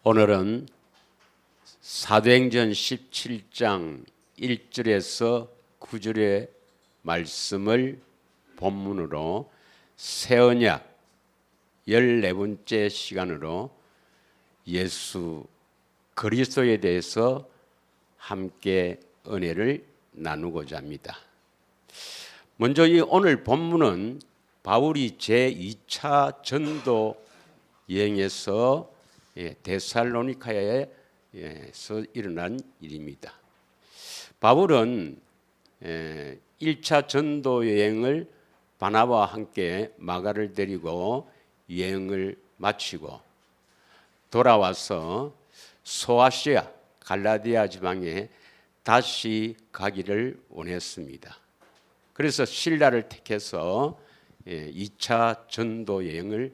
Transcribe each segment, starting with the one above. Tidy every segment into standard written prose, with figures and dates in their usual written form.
오늘은 사도행전 17장 1절에서 9절의 말씀을 본문으로 새 언약 14번째 시간으로 예수 그리스도에 대해서 함께 은혜를 나누고자 합니다. 먼저 이 오늘 본문은 바울이 제2차 전도 여행에서 데살로니카에서 일어난 일입니다. 바울은 1차 전도 여행을 바나바와 함께 마가를 데리고 여행을 마치고 돌아와서 소아시아 갈라디아 지방에 다시 가기를 원했습니다. 그래서 신라를 택해서 2차 전도 여행을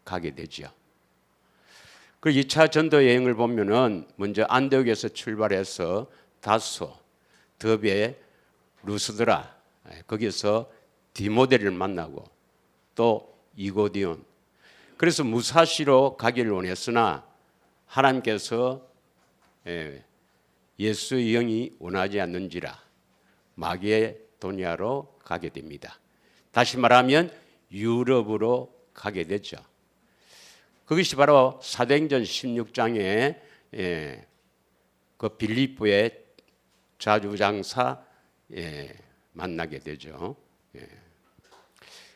가게 되죠. 그 2차 전도 여행을 보면은 먼저 안디옥에서 출발해서 다소, 더베, 루스드라, 거기서 디모데를 만나고 또 이고디온. 그래서 무사시로 가기를 원했으나 하나님께서 예수의 영이 원하지 않는지라 마게도니아로 가게 됩니다. 다시 말하면 유럽으로 가게 되죠. 그것이 바로 사도행전 16장에 그 빌립보의 자주장사 만나게 되죠.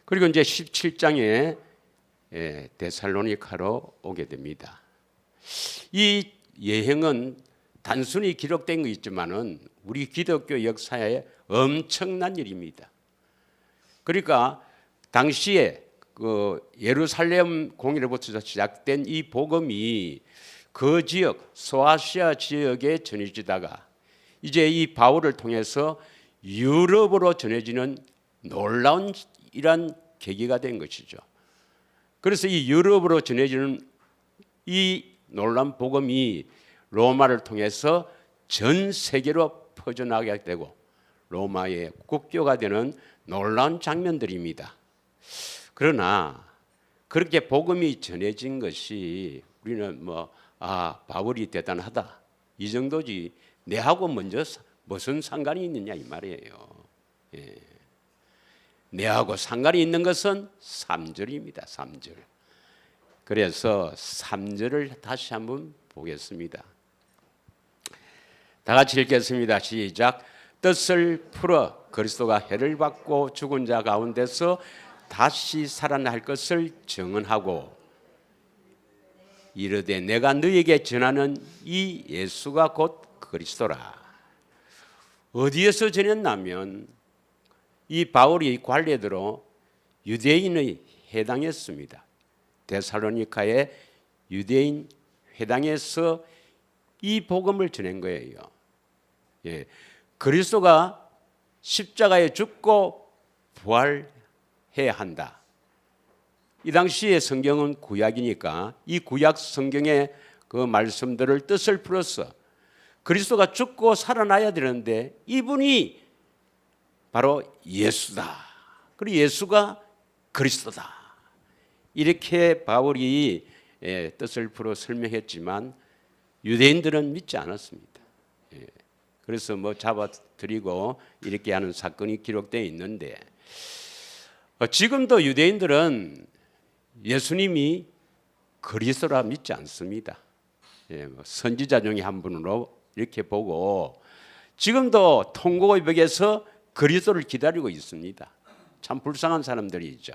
그리고 이제 17장에 데살로니카로 오게 됩니다. 이 여행은 단순히 기록된 거 있지만은 우리 기독교 역사에 엄청난 일입니다. 그러니까 당시에 그 예루살렘 공의로부터 시작된 이 복음이 그 지역 소아시아 지역에 전해지다가 이제 이 바울을 통해서 유럽으로 전해지는 놀라운 이런 계기가 된 것이죠. 그래서 이 유럽으로 전해지는 이 놀라운 복음이 로마를 통해서 전 세계로 퍼져나가게 되고 로마의 국교가 되는 놀라운 장면들입니다. 그러나 그렇게 복음이 전해진 것이 우리는 바울이 대단하다 이 정도지 내하고 먼저 무슨 상관이 있느냐 이 말이에요. 내하고 상관이 있는 것은 3절입니다. 3절. 그래서 3절을 다시 한번 보겠습니다. 다 같이 읽겠습니다. 시작. 뜻을 풀어 그리스도가 해를 받고 죽은 자 가운데서 다시 살아날 것을 증언하고 이르되 내가 너에게 전하는 이 예수가 곧 그리스도라. 어디에서 전했냐면 이 바울이 관례대로 유대인의 회당이었습니다. 데살로니카의 유대인 회당에서 이 복음을 전한 거예요. 그리스도가 십자가에 죽고 부활해야 한다. 이 당시의 성경은 구약이니까 이 구약 성경의 그 말씀들을 뜻을 풀어서 그리스도가 죽고 살아나야 되는데 이분이 바로 예수다. 그리고 예수가 그리스도다. 이렇게 바울이 뜻을 풀어 설명했지만 유대인들은 믿지 않았습니다. 그래서 잡아들이고 이렇게 하는 사건이 기록되어 있는데 지금도 유대인들은 예수님이 그리스도라 믿지 않습니다. 선지자 중에 한 분으로 이렇게 보고 지금도 통곡의 벽에서 그리스도를 기다리고 있습니다. 참 불쌍한 사람들이죠.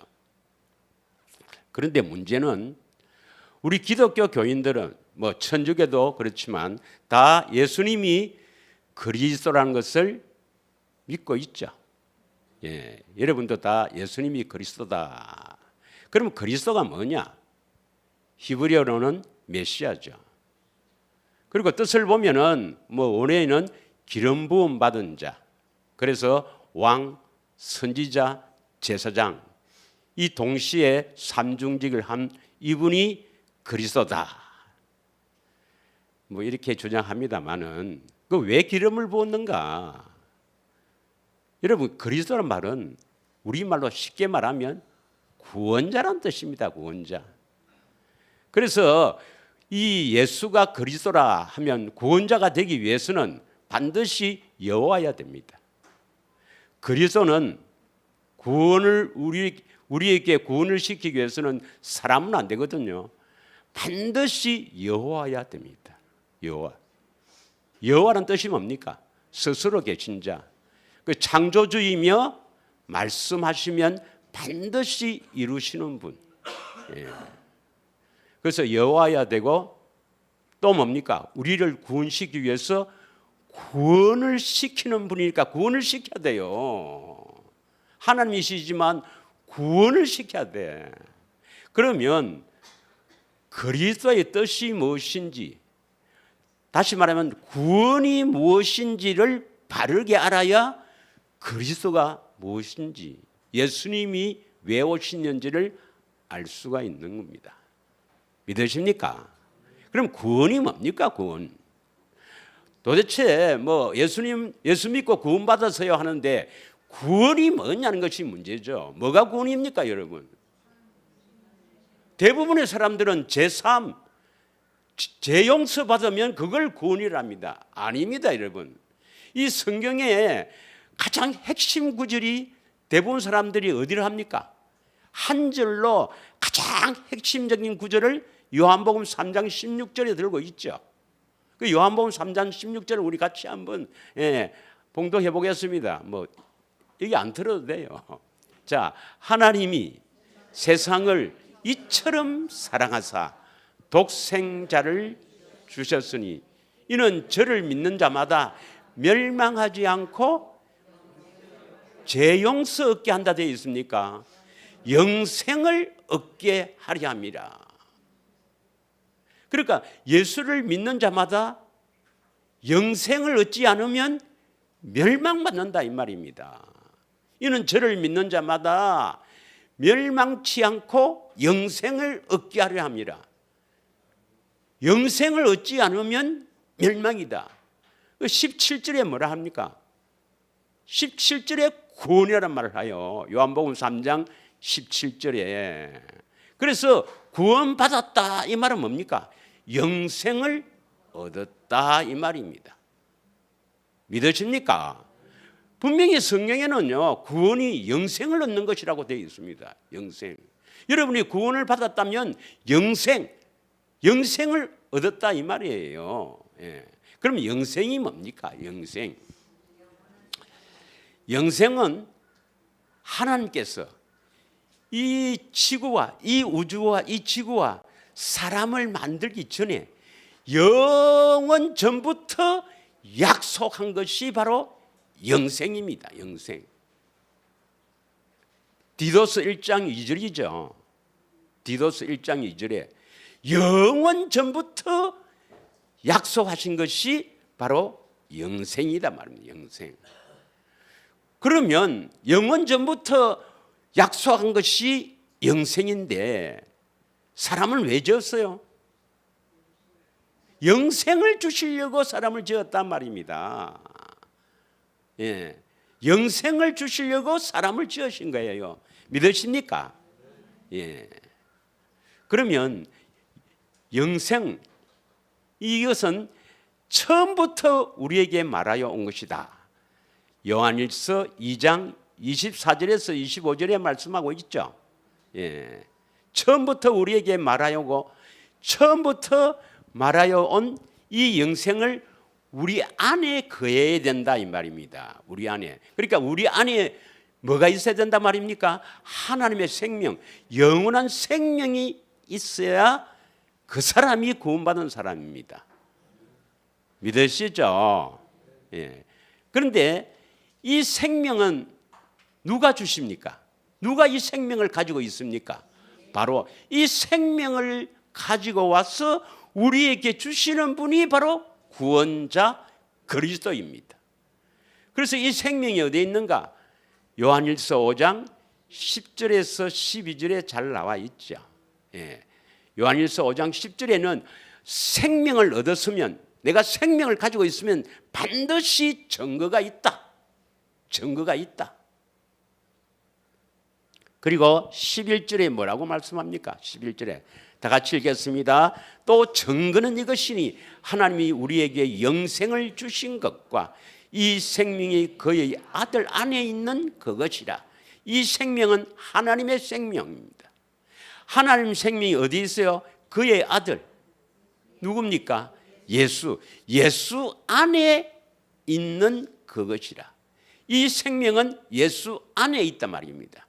그런데 문제는 우리 기독교 교인들은 천주교도 그렇지만 다 예수님이 그리스도라는 것을 믿고 있죠. 여러분도 다 예수님이 그리스도다. 그러면 그리스도가 뭐냐? 히브리어로는 메시아죠. 그리고 뜻을 보면은 원어에는 기름 부음 받은 자. 그래서 왕, 선지자, 제사장 이 동시에 삼중직을 한 이분이 그리스도다. 이렇게 주장합니다만은 그 왜 기름을 부었는가? 여러분 그리스도란 말은 우리말로 쉽게 말하면 구원자란 뜻입니다. 구원자. 그래서 이 예수가 그리스도라 하면 구원자가 되기 위해서는 반드시 여호와야 됩니다. 그리스도는 구원을 우리에게 구원을 시키기 위해서는 사람은 안 되거든요. 반드시 여호와야 됩니다. 여호와. 여호와란 뜻이 뭡니까? 스스로 계신 자. 그 창조주이며 말씀하시면 반드시 이루시는 분. 예. 그래서 여호와야 되고 또 뭡니까? 우리를 구원시키기 위해서 구원을 시키는 분이니까 구원을 시켜야 돼요. 하나님이시지만 구원을 시켜야 돼. 그러면 그리스도의 뜻이 무엇인지, 다시 말하면 구원이 무엇인지를 바르게 알아야 그리스도가 무엇인지, 예수님이 왜 오셨는지를 알 수가 있는 겁니다. 믿으십니까? 그럼 구원이 뭡니까? 구원. 도대체 예수 믿고 구원 받았어요 하는데 구원이 뭐냐는 것이 문제죠. 뭐가 구원입니까, 여러분? 대부분의 사람들은 제3, 재용서 받으면 그걸 구원이랍니다. 아닙니다, 여러분. 이 성경에 가장 핵심 구절이 대부분 사람들이 어디를 합니까? 한 절로 가장 핵심적인 구절을 요한복음 3장 16절에 들고 있죠. 그 요한복음 3장 16절을 우리 같이 한번 봉독해 보겠습니다. 여기 안 들어도 돼요. 자, 하나님이 세상을 이처럼 사랑하사 독생자를 주셨으니 이는 저를 믿는 자마다 멸망하지 않고 죄 용서 얻게 한다 되어 있습니까? 영생을 얻게 하려 함이라. 그러니까 예수를 믿는 자마다 영생을 얻지 않으면 멸망받는다 이 말입니다. 이는 저를 믿는 자마다 멸망치 않고 영생을 얻게 하려 함이라. 영생을 얻지 않으면 멸망이다. 17절에 뭐라 합니까? 17절에 구원이라는 말을 하여 요한복음 3장 17절에. 그래서 구원받았다 이 말은 뭡니까? 영생을 얻었다 이 말입니다. 믿으십니까? 분명히 성경에는요 구원이 영생을 얻는 것이라고 되어 있습니다. 영생. 여러분이 구원을 받았다면 영생을 얻었다 이 말이에요. 예. 그럼 영생이 뭡니까? 영생은 하나님께서 이 지구와 이 우주와 이 지구와 사람을 만들기 전에 영원 전부터 약속한 것이 바로 영생입니다. 영생. 디도스 1장 2절이죠. 디도스 1장 2절에 영원 전부터 약속하신 것이 바로 영생이다 말입니다. 영생. 그러면 영원 전부터 약속한 것이 영생인데 사람을 왜 지었어요? 영생을 주시려고 사람을 지었단 말입니다. 예, 영생을 주시려고 사람을 지으신 거예요. 믿으십니까? 예. 그러면 영생 이것은 처음부터 우리에게 말하여 온 것이다. 요한일서 2장 24절에서 25절에 말씀하고 있죠. 예. 처음부터 우리에게 말하여 오고 처음부터 말하여 온 이 영생을 우리 안에 거해야 된다 이 말입니다. 우리 안에. 그러니까 우리 안에 뭐가 있어야 된다 말입니까? 하나님의 생명, 영원한 생명이 있어야 그 사람이 구원받은 사람입니다. 믿으시죠? 예. 그런데 이 생명은 누가 주십니까? 누가 이 생명을 가지고 있습니까? 바로 이 생명을 가지고 와서 우리에게 주시는 분이 바로 구원자 그리스도입니다. 그래서 이 생명이 어디에 있는가? 요한일서 5장 10절에서 12절에 잘 나와 있죠. 예. 요한일서 5장 10절에는 생명을 얻었으면, 내가 생명을 가지고 있으면 반드시 증거가 있다. 증거가 있다. 그리고 11절에 뭐라고 말씀합니까? 11절에 다 같이 읽겠습니다. 또 증거는 이것이니 하나님이 우리에게 영생을 주신 것과 이 생명이 그의 아들 안에 있는 그것이라. 이 생명은 하나님의 생명입니다. 하나님 생명이 어디 있어요? 그의 아들 누굽니까? 예수 안에 있는 그것이라. 이 생명은 예수 안에 있단 말입니다.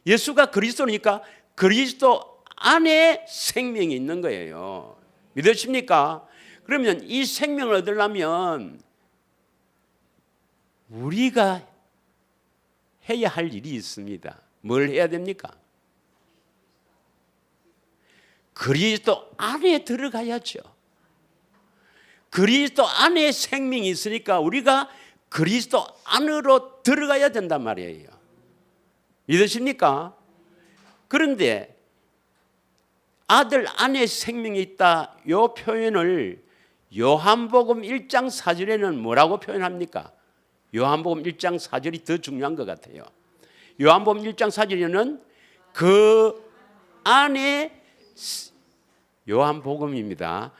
예수가 그리스도니까 그리스도 안에 생명이 있는 거예요. 믿으십니까? 그러면 이 생명을 얻으려면 우리가 해야 할 일이 있습니다. 뭘 해야 됩니까? 그리스도 안에 들어가야죠. 그리스도 안에 생명이 있으니까 우리가 그리스도 안으로 들어가야 된단 말이에요. 믿으십니까? 그런데 아들 안에 생명이 있다, 이 표현을 요한복음 1장 4절에는 뭐라고 표현합니까? 요한복음 1장 4절이 더 중요한 것 같아요. 요한복음 1장 4절에는 그 안에, 요한복음입니다.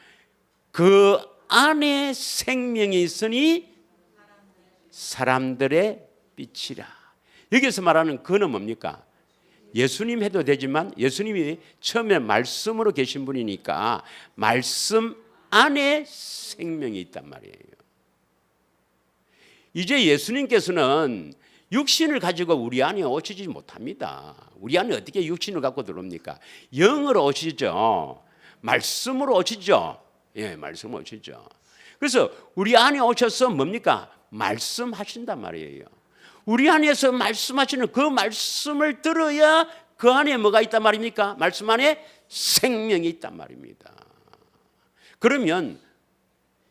그 안에 생명이 있으니 사람들의 빛이라. 여기서 말하는 그는 뭡니까? 예수님 해도 되지만 예수님이 처음에 말씀으로 계신 분이니까 말씀 안에 생명이 있단 말이에요. 이제 예수님께서는 육신을 가지고 우리 안에 오시지 못합니다. 우리 안에 어떻게 육신을 갖고 들어옵니까? 영으로 오시죠. 말씀으로 오시죠. 예, 말씀으로 오시죠. 그래서 우리 안에 오셔서 뭡니까? 말씀하신단 말이에요. 우리 안에서 말씀하시는 그 말씀을 들어야 그 안에 뭐가 있단 말입니까? 말씀 안에 생명이 있단 말입니다. 그러면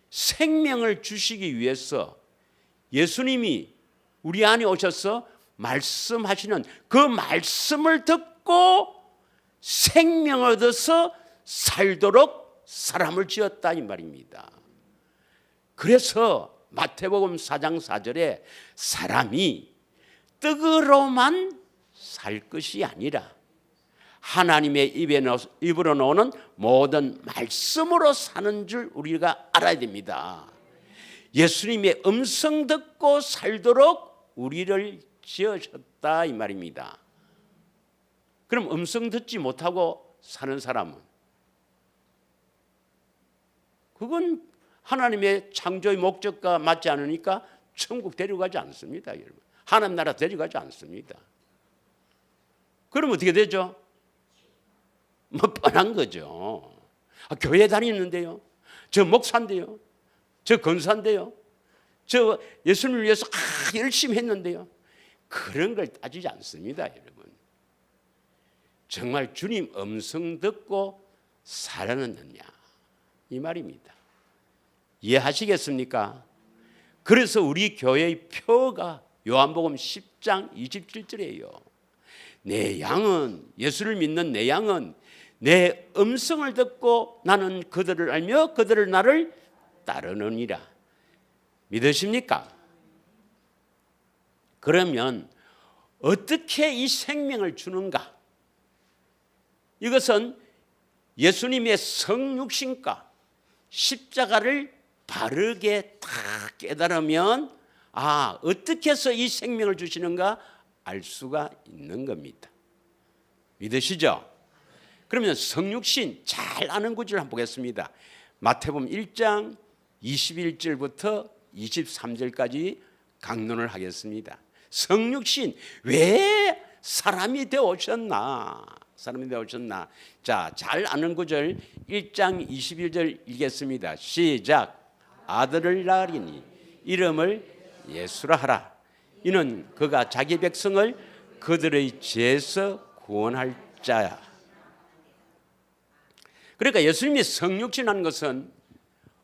생명을 주시기 위해서 예수님이 우리 안에 오셔서 말씀하시는 그 말씀을 듣고 생명을 얻어서 살도록 사람을 지었다 이 말입니다. 그래서 마태복음 4장 4절에 사람이 떡으로만 살 것이 아니라 하나님의 입으로 나오는 모든 말씀으로 사는 줄 우리가 알아야 됩니다. 예수님의 음성 듣고 살도록 우리를 지으셨다 이 말입니다. 그럼 음성 듣지 못하고 사는 사람은 그건 하나님의 창조의 목적과 맞지 않으니까 천국 데려가지 않습니다. 여러분. 하나님 나라 데려가지 않습니다. 그럼 어떻게 되죠? 뭐 뻔한 거죠. 교회 다니는데요. 저 목사인데요. 저 권사인데요. 저 예수님을 위해서 열심히 했는데요. 그런 걸 따지지 않습니다. 여러분. 정말 주님 음성 듣고 살아났느냐 이 말입니다. 이해하시겠습니까? 그래서 우리 교회의 표가 요한복음 10장 27절이에요. 내 양은, 예수를 믿는 내 양은 내 음성을 듣고 나는 그들을 알며 그들을 나를 따르느니라. 믿으십니까? 그러면 어떻게 이 생명을 주는가? 이것은 예수님의 성육신과 십자가를 바르게 다 깨달으면 어떻게 해서 이 생명을 주시는가 알 수가 있는 겁니다. 믿으시죠? 그러면 성육신 잘 아는 구절 한번 보겠습니다. 마태복음 1장 21절부터 23절까지 강론을 하겠습니다. 성육신 왜 사람이 되어 오셨나? 사람이 되어 오셨나? 자, 잘 아는 구절 1장 21절 읽겠습니다. 시작. 아들을 낳으리니 이름을 예수라 하라. 이는 그가 자기 백성을 그들의 죄에서 구원할 자야. 그러니까 예수님이 성육신한 것은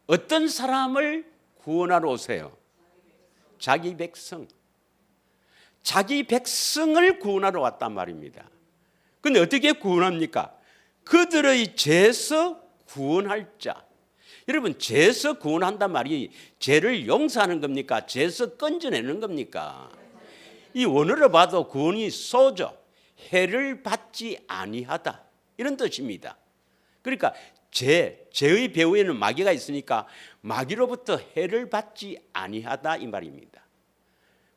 어떤 사람을 구원하러 오세요? 자기 백성. 자기 백성을 구원하러 왔단 말입니다. 그런데 어떻게 구원합니까? 그들의 죄에서 구원할 자. 여러분, 죄에서 구원한단 말이 죄를 용서하는 겁니까? 죄에서 건져내는 겁니까? 이 원어로 봐도 구원이 소죠. 해를 받지 아니하다 이런 뜻입니다. 그러니까 죄의 배후에는 마귀가 있으니까 마귀로부터 해를 받지 아니하다 이 말입니다.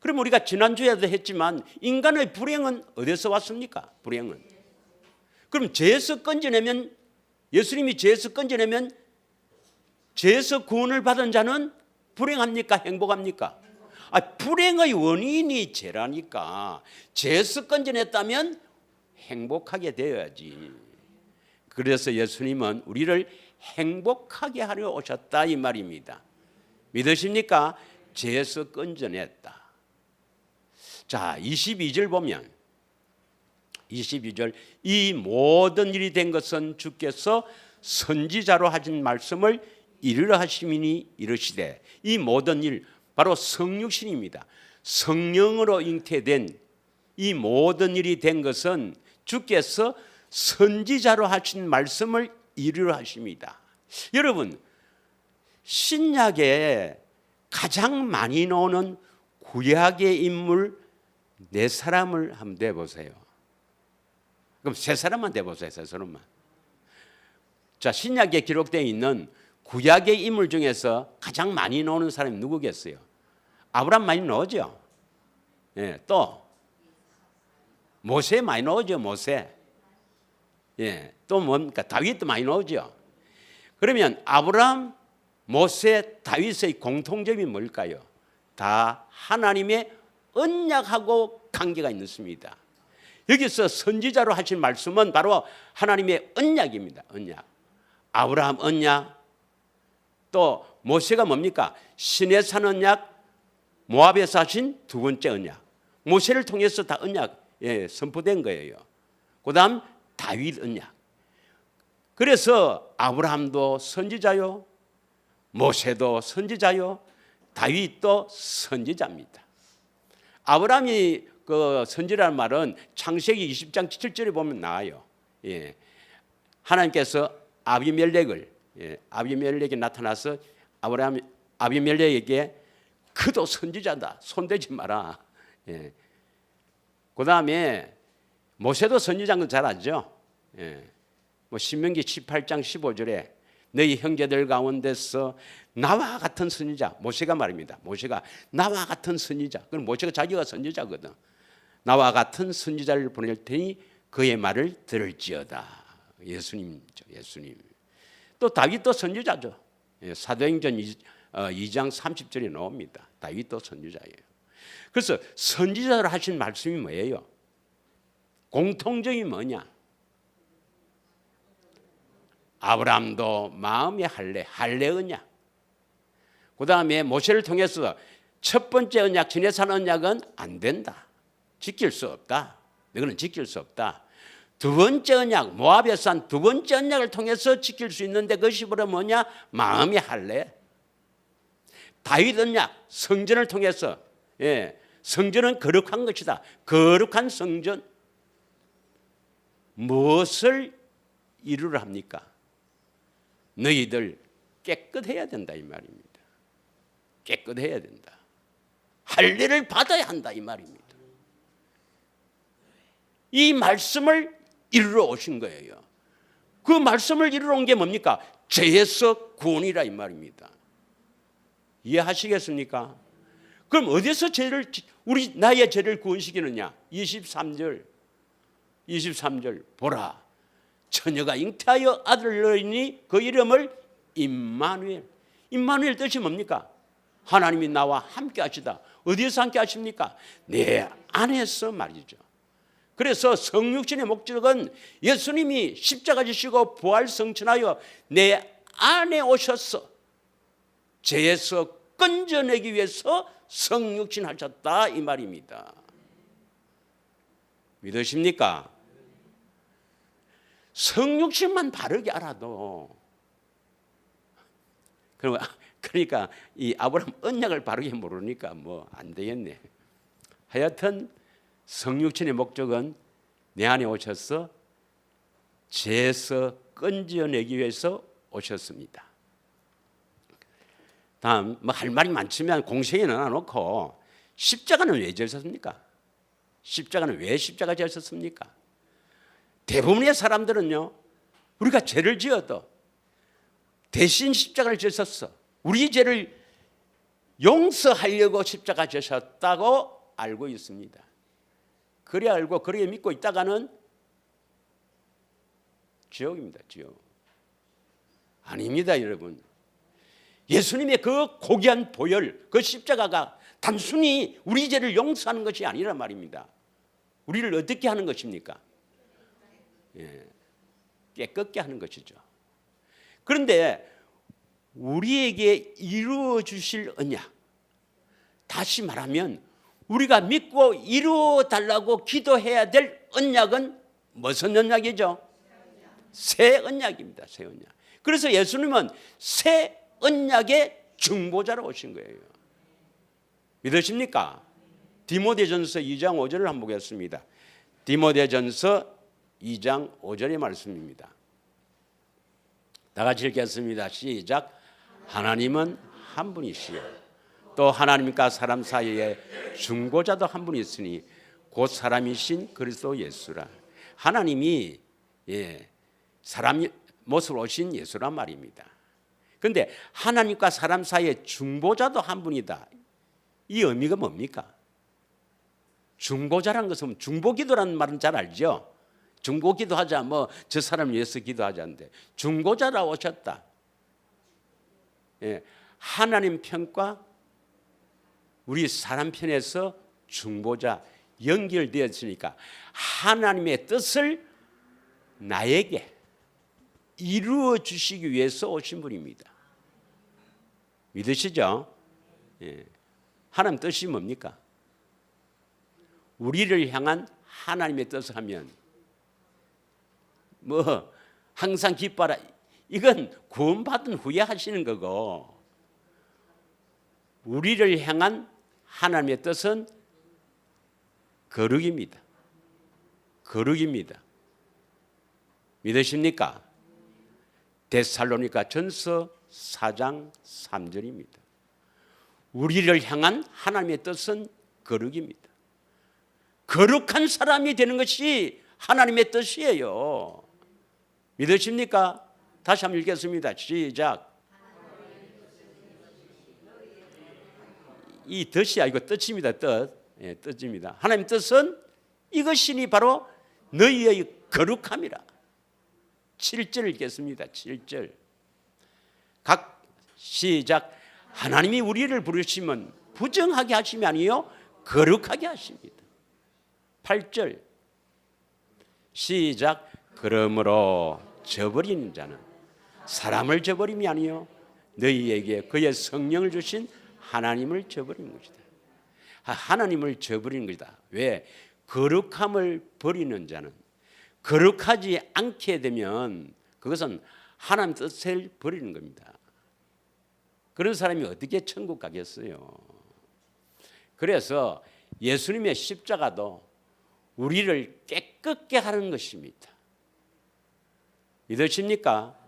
그럼 우리가 지난주에도 했지만 인간의 불행은 어디서 왔습니까? 불행은. 그럼 죄에서 건져내면, 예수님이 죄에서 건져내면 죄에서 구원을 받은 자는 불행합니까? 행복합니까? 불행의 원인이 죄라니까. 죄에서 건져냈다면 행복하게 되어야지. 그래서 예수님은 우리를 행복하게 하려 오셨다 이 말입니다. 믿으십니까? 죄에서 건져냈다. 자, 22절 보면 22절, 이 모든 일이 된 것은 주께서 선지자로 하신 말씀을 이루려 하심이니 이르시되, 이 모든 일 바로 성육신입니다. 성령으로 잉태된 이 모든 일이 된 것은 주께서 선지자로 하신 말씀을 이루려 하십니다. 여러분, 신약에 가장 많이 나오는 구약의 인물 네 사람을 한번 대보세요. 그럼 세 사람만 대보세요. 세 사람만. 자, 신약에 기록되어 있는 구약의 인물 중에서 가장 많이 나오는 사람이 누구겠어요? 아브라함 많이 나오죠. 예, 또 모세 많이 나오죠. 모세. 예, 또 뭡니까? 다윗도 많이 나오죠. 그러면 아브라함, 모세, 다윗의 공통점이 뭘까요? 다 하나님의 언약하고 관계가 있습니다. 여기서 선지자로 하신 말씀은 바로 하나님의 언약입니다. 언약. 아브라함 언약, 또 모세가 뭡니까? 시내산 언약, 모압에서 하신 두 번째 언약. 모세를 통해서 다 언약 선포된 거예요. 그 다음 다윗 언약. 그래서 아브라함도 선지자요, 모세도 선지자요, 다윗도 선지자입니다. 아브라함이 그 선지라는 말은 창세기 20장 7절에 보면 나와요. 예. 하나님께서 아비멜렉이 나타나서 아비멜렉에게 그도 선지자다, 손대지 마라. 예. 그 다음에 모세도 선지자인 건 잘 알죠. 예. 뭐 신명기 18장 15절에 너희 형제들 가운데서 나와 같은 선지자, 모세가 말입니다. 모세가 나와 같은 선지자. 그럼 모세가 자기가 선지자거든. 나와 같은 선지자를 보낼 테니 그의 말을 들을지어다. 예수님이죠. 예수님. 또 다윗도 선지자죠. 사도행전 2장 30절에 나옵니다. 다윗도 선지자예요. 그래서 선지자로 하신 말씀이 뭐예요? 공통점이 뭐냐? 아브라함도 마음의 할례 언약. 그 다음에 모세를 통해서 첫 번째 언약, 시내산 언약은 안 된다. 지킬 수 없다. 너희는 지킬 수 없다. 두 번째 언약, 모압에서 한 두 번째 언약을 통해서 지킬 수 있는데 그것이 바로 뭐냐? 마음의 할례. 다윗 언약, 성전을 통해서, 성전은 거룩한 것이다. 거룩한 성전. 무엇을 이루려 합니까? 너희들 깨끗해야 된다 이 말입니다. 깨끗해야 된다. 할례를 받아야 한다 이 말입니다. 이 말씀을 이루러 오신 거예요. 그 말씀을 이루러 온 게 뭡니까? 죄에서 구원이라 이 말입니다. 이해하시겠습니까? 그럼 어디서 나의 죄를 구원시키느냐? 23절 보라, 처녀가 잉태하여 아들을 낳으니 그 이름을 임마누엘. 임마누엘 뜻이 뭡니까? 하나님이 나와 함께 하시다. 어디에서 함께 하십니까? 내 안에서 말이죠. 그래서 성육신의 목적은 예수님이 십자가 지시고 부활 성천하여 내 안에 오셔서 죄에서 건져내기 위해서 성육신 하셨다 이 말입니다. 믿으십니까? 성육신만 바르게 알아도, 그러니까 이 아브라함 언약을 바르게 모르니까 뭐 안 되겠네. 하여튼 성육신의 목적은 내 안에 오셔서 죄에서 건져내기 위해서 오셨습니다. 다음 할 말이 많지만 공생에 넣어놓고 십자가는 왜 지셨습니까? 십자가는 왜 십자가 지셨습니까? 대부분의 사람들은요, 우리가 죄를 지어도 대신 십자가를 지셨어. 우리 죄를 용서하려고 십자가 지셨다고 알고 있습니다. 그래 알고 그렇게 믿고 있다가는 지옥입니다. 지옥. 아닙니다, 여러분. 예수님의 그 고귀한 보혈, 그 십자가가 단순히 우리 죄를 용서하는 것이 아니란 말입니다. 우리를 어떻게 하는 것입니까? 깨끗게 하는 것이죠. 그런데 우리에게 이루어 주실 언약, 다시 말하면 우리가 믿고 이루어 달라고 기도해야 될 언약은 무슨 언약이죠? 새 언약입니다. 새 언약. 그래서 예수님은 새 언약의 중보자로 오신 거예요. 믿으십니까? 디모데전서 2장 5절을 한번 보겠습니다. 디모데전서 2장 5절의 말씀입니다. 다 같이 읽겠습니다. 시작. 하나님은 한 분이시요 또 하나님과 사람 사이에 중보자도 한 분이 있으니 곧 사람이신 그리스도 예수라. 하나님이 사람 모습으로 오신 예수란 말입니다. 그런데 하나님과 사람 사이에 중보자도 한 분이다. 이 의미가 뭡니까? 중보자라는 것은 중보기도라는 말은 잘 알죠. 중보기도하자 뭐 저 사람을 위해서 기도하자는데 중보자라 오셨다. 하나님 편과 우리 사람 편에서 중보자 연결되었으니까 하나님의 뜻을 나에게 이루어 주시기 위해서 오신 분입니다. 믿으시죠? 하나님 뜻이 뭡니까? 우리를 향한 하나님의 뜻을 하면 뭐 항상 기뻐라, 이건 구원받은 후에 하시는 거고, 우리를 향한 하나님의 뜻은 거룩입니다. 거룩입니다. 믿으십니까? 데살로니가 전서 4장 3절입니다. 우리를 향한 하나님의 뜻은 거룩입니다. 거룩한 사람이 되는 것이 하나님의 뜻이에요. 믿으십니까? 다시 한번 읽겠습니다. 시작. 이 뜻이야, 이거 뜻입니다. 뜻. 뜻입니다. 하나님의 뜻은 이것이니 바로 너희의 거룩함이라. 7절 읽겠습니다. 7절. 각 시작. 하나님이 우리를 부르시면 부정하게 하심이 아니요 거룩하게 하십니다. 8절. 시작. 그러므로 저버리는 자는 사람을 저버림이 아니요 너희에게 그의 성령을 주신 하나님을 저버린 것이다. 하나님을 저버리는 것이다. 왜? 거룩함을 버리는 자는, 거룩하지 않게 되면 그것은 하나님 뜻을 버리는 겁니다. 그런 사람이 어떻게 천국 가겠어요? 그래서 예수님의 십자가도 우리를 깨끗게 하는 것입니다. 믿으십니까?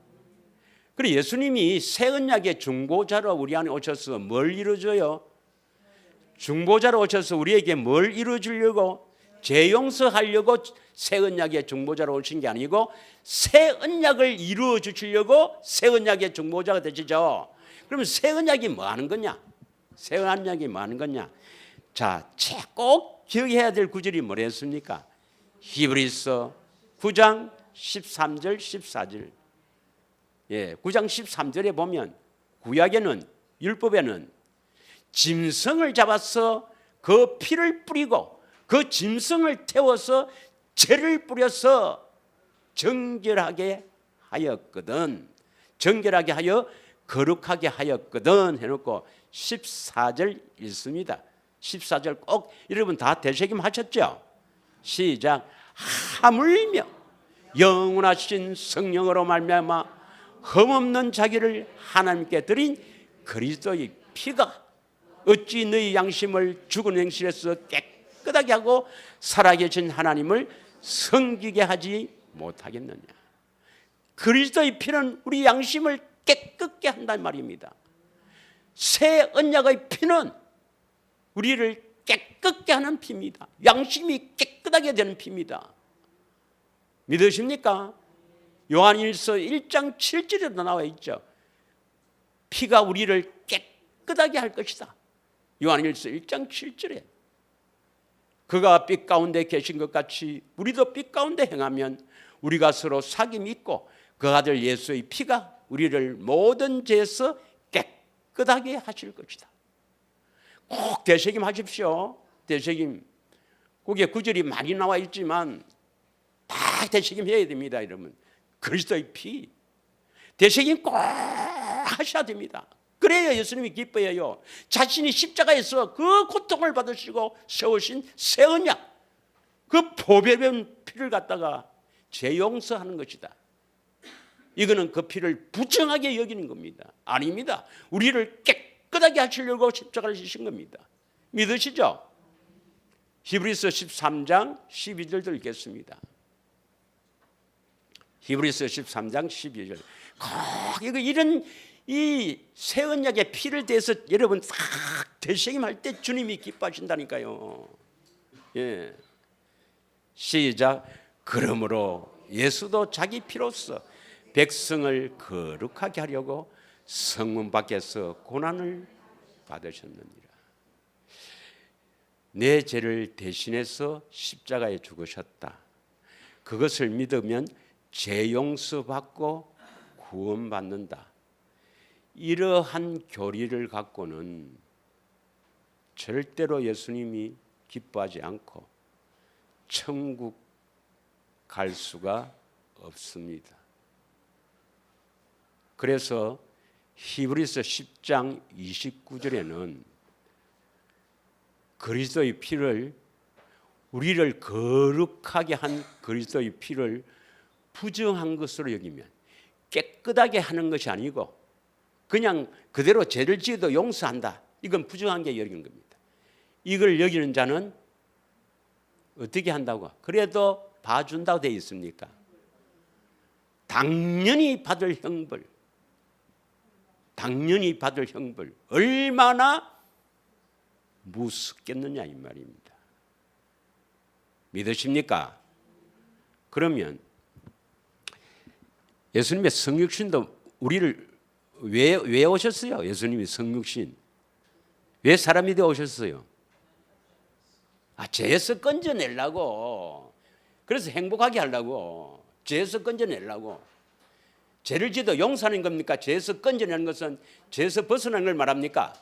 그리고 예수님이 새 언약의 중보자로 우리 안에 오셔서 뭘 이루어줘요? 중보자로 오셔서 우리에게 뭘 이루어주려고? 죄 용서하려고 새 언약의 중보자로 오신 게 아니고 새 언약을 이루어 주시려고 새 언약의 중보자가 되시죠. 그러면 새 언약이 뭐 하는 거냐? 새 언약이 뭐 하는 거냐? 자, 꼭 기억해야 될 구절이 뭐랬습니까? 히브리서 9장 13절 14절. 9장 13절에 보면 구약에는, 율법에는 짐승을 잡아서 그 피를 뿌리고 그 짐승을 태워서 죄를 뿌려서 정결하게 하였거든, 정결하게 하여 거룩하게 하였거든 해놓고 14절 읽습니다. 14절 꼭 여러분 다 되새김하셨죠? 시작. 하물며 영원하신 성령으로 말미암아 흠없는 자기를 하나님께 드린 그리스도의 피가 어찌 너희 양심을 죽은 행실에서 깨끗하게 하고 살아계신 하나님을 섬기게 하지 못하겠느냐. 그리스도의 피는 우리 양심을 깨끗게 한단 말입니다. 새 언약의 피는 우리를 깨끗게 하는 피입니다. 양심이 깨끗하게 되는 피입니다. 믿으십니까? 요한일서 1장 7절에도 나와 있죠. 피가 우리를 깨끗하게 할 것이다. 요한일서 1장 7절에 그가 빛 가운데 계신 것 같이 우리도 빛 가운데 행하면 우리가 서로 사귐이 있고 그 아들 예수의 피가 우리를 모든 죄에서 깨끗하게 하실 것이다. 꼭 되새김 하십시오. 되새김. 그게 구절이 많이 나와 있지만 다 되새김 해야 됩니다. 여러분. 그리스도의 피. 되새김 꼭 하셔야 됩니다. 그래야 예수님이 기뻐해요. 자신이 십자가에서 그 고통을 받으시고 세우신 새 언약, 그 보배된 피를 갖다가 재용서하는 것이다. 이거는 그 피를 부정하게 여기는 겁니다. 아닙니다. 우리를 깨끗하게 하시려고 십자가를 지신 겁니다. 믿으시죠? 히브리서 13장 12절도 읽겠습니다. 히브리서 13장 12절. 이런 이 새 언약의 피를 대해서 여러분 딱 되새김할 때 주님이 기뻐하신다니까요. 예. 시작. 그러므로 예수도 자기 피로써 백성을 거룩하게 하려고 성문 밖에서 고난을 받으셨느니라. 내 죄를 대신해서 십자가에 죽으셨다. 그것을 믿으면 죄 용서받고 구원받는다. 이러한 교리를 갖고는 절대로 예수님이 기뻐하지 않고 천국 갈 수가 없습니다. 그래서 히브리서 10장 29절에는 그리스도의 피를 우리를 거룩하게 한 그리스도의 피를 부정한 것으로 여기면 깨끗하게 하는 것이 아니고 그냥 그대로 죄를 지어도 용서한다. 이건 부정한 게 여기는 겁니다. 이걸 여기는 자는 어떻게 한다고? 그래도 봐준다고 되어 있습니까? 당연히 받을 형벌. 당연히 받을 형벌. 얼마나 무섭겠느냐 이 말입니다. 믿으십니까? 그러면 예수님의 성육신도 우리를 왜 오셨어요? 예수님이 성육신. 왜 사람이 되어 오셨어요? 죄에서 건져내려고. 그래서 행복하게 하려고. 죄에서 건져내려고. 죄를 지도 용서하는 겁니까? 죄에서 건져내는 것은 죄에서 벗어나는 걸 말합니까?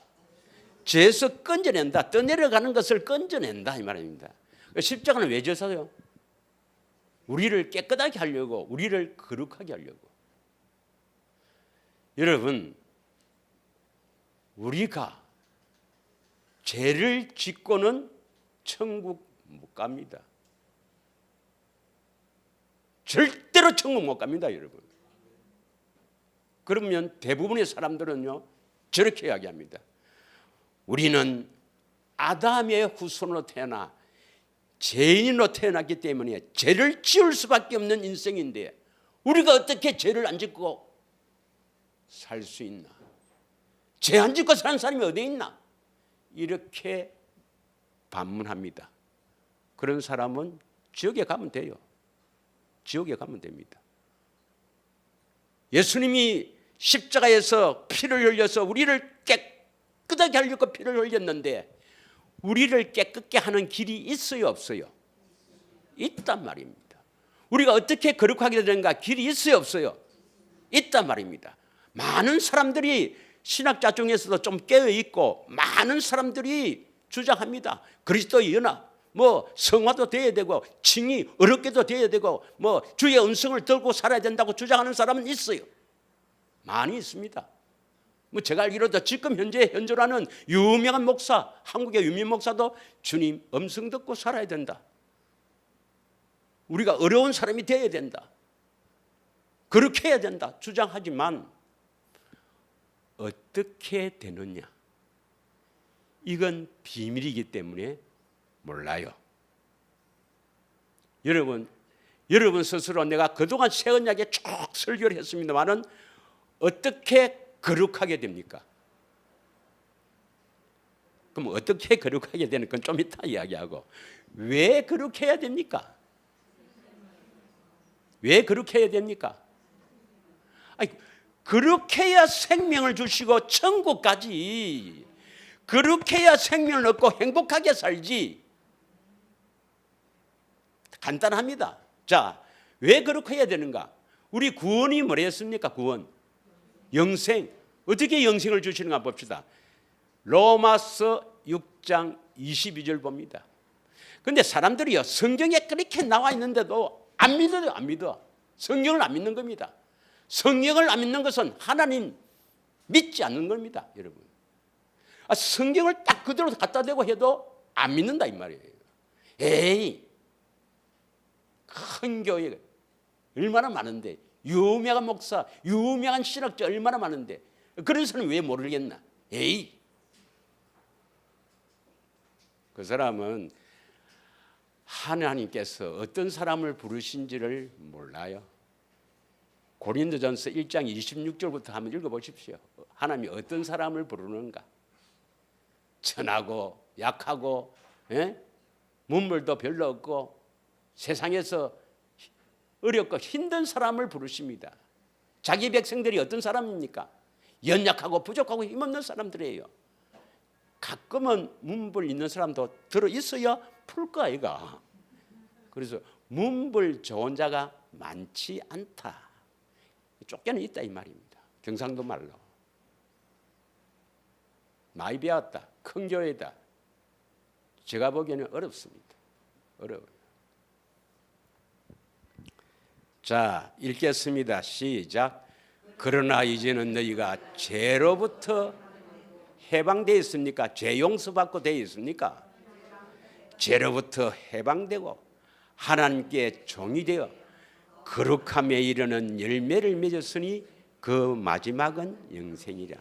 죄에서 건져낸다. 떠내려가는 것을 건져낸다 이 말입니다. 십자가는 왜 졌어요? 우리를 깨끗하게 하려고, 우리를 거룩하게 하려고. 여러분, 우리가 죄를 짓고는 천국 못 갑니다. 절대로 천국 못 갑니다, 여러분. 그러면 대부분의 사람들은요, 저렇게 이야기합니다. 우리는 아담의 후손으로 태어나 죄인으로 태어났기 때문에 죄를 지을 수밖에 없는 인생인데 우리가 어떻게 죄를 안 짓고 살 수 있나? 죄 안 짓고 사는 사람이 어디 있나? 이렇게 반문합니다. 그런 사람은 지옥에 가면 돼요. 지옥에 가면 됩니다. 예수님이 십자가에서 피를 흘려서 우리를 깨끗하게 하려고 피를 흘렸는데 우리를 깨끗게 하는 길이 있어요, 없어요? 있단 말입니다. 우리가 어떻게 거룩하게 되는가 길이 있어요, 없어요? 있단 말입니다. 많은 사람들이 신학자 중에서도 좀 깨어있고 많은 사람들이 주장합니다. 그리스도의 연합, 성화도 돼야 되고 칭이 어렵게도 돼야 되고 주의 음성을 들고 살아야 된다고 주장하는 사람은 있어요. 많이 있습니다. 제가 알기로도 지금 현재 현존하는 유명한 목사, 한국의 유명 목사도 주님 음성 듣고 살아야 된다. 우리가 어려운 사람이 되어야 된다. 그렇게 해야 된다. 주장하지만 어떻게 되느냐? 이건 비밀이기 때문에 몰라요. 여러분 스스로 내가 그동안 새 언약에 쭉 설교를 했습니다만은 어떻게 거룩하게 됩니까? 그럼 어떻게 거룩하게 되는 건 좀 이따 이야기하고 왜 거룩해야 됩니까? 왜 거룩해야 됩니까? 아니, 그렇게 해야 생명을 주시고 천국까지, 그렇게 해야 생명을 얻고 행복하게 살지. 간단합니다. 자, 왜 그렇게 해야 되는가? 우리 구원이 뭐랬습니까? 구원, 영생. 어떻게 영생을 주시는가 봅시다. 로마서 6장 22절 봅니다. 근데 사람들이요, 성경에 그렇게 나와 있는데도 안 믿어요. 안 믿어. 성경을 안 믿는 겁니다. 성경을 안 믿는 것은 하나님 믿지 않는 겁니다, 여러분. 성경을 딱 그대로 갖다 대고 해도 안 믿는다 이 말이에요. 에이, 큰 교회 얼마나 많은데, 유명한 목사, 유명한 신학자 얼마나 많은데, 그런 사람이 왜 모르겠나? 에이, 그 사람은 하나님께서 어떤 사람을 부르신지를 몰라요. 고린도전서 1장 26절부터 한번 읽어보십시오. 하나님이 어떤 사람을 부르는가? 천하고 약하고, 문물도 별로 없고 세상에서 어렵고 힘든 사람을 부르십니다. 자기 백성들이 어떤 사람입니까? 연약하고 부족하고 힘없는 사람들이에요. 가끔은 문벌 있는 사람도 들어있어야 풀 거 아이가. 그래서 문벌 좋은 자가 많지 않다. 쫓겨는 있다 이 말입니다. 경상도 말로. 많이 배웠다. 큰 교회다. 제가 보기에는 어렵습니다. 어려워요. 자, 읽겠습니다. 시작. 그러나 이제는 너희가 죄로부터 해방되어 있습니까? 죄 용서받고 되어 있습니까? 죄로부터 해방되고 하나님께 종이 되어 거룩함에 이르는 열매를 맺었으니 그 마지막은 영생이라.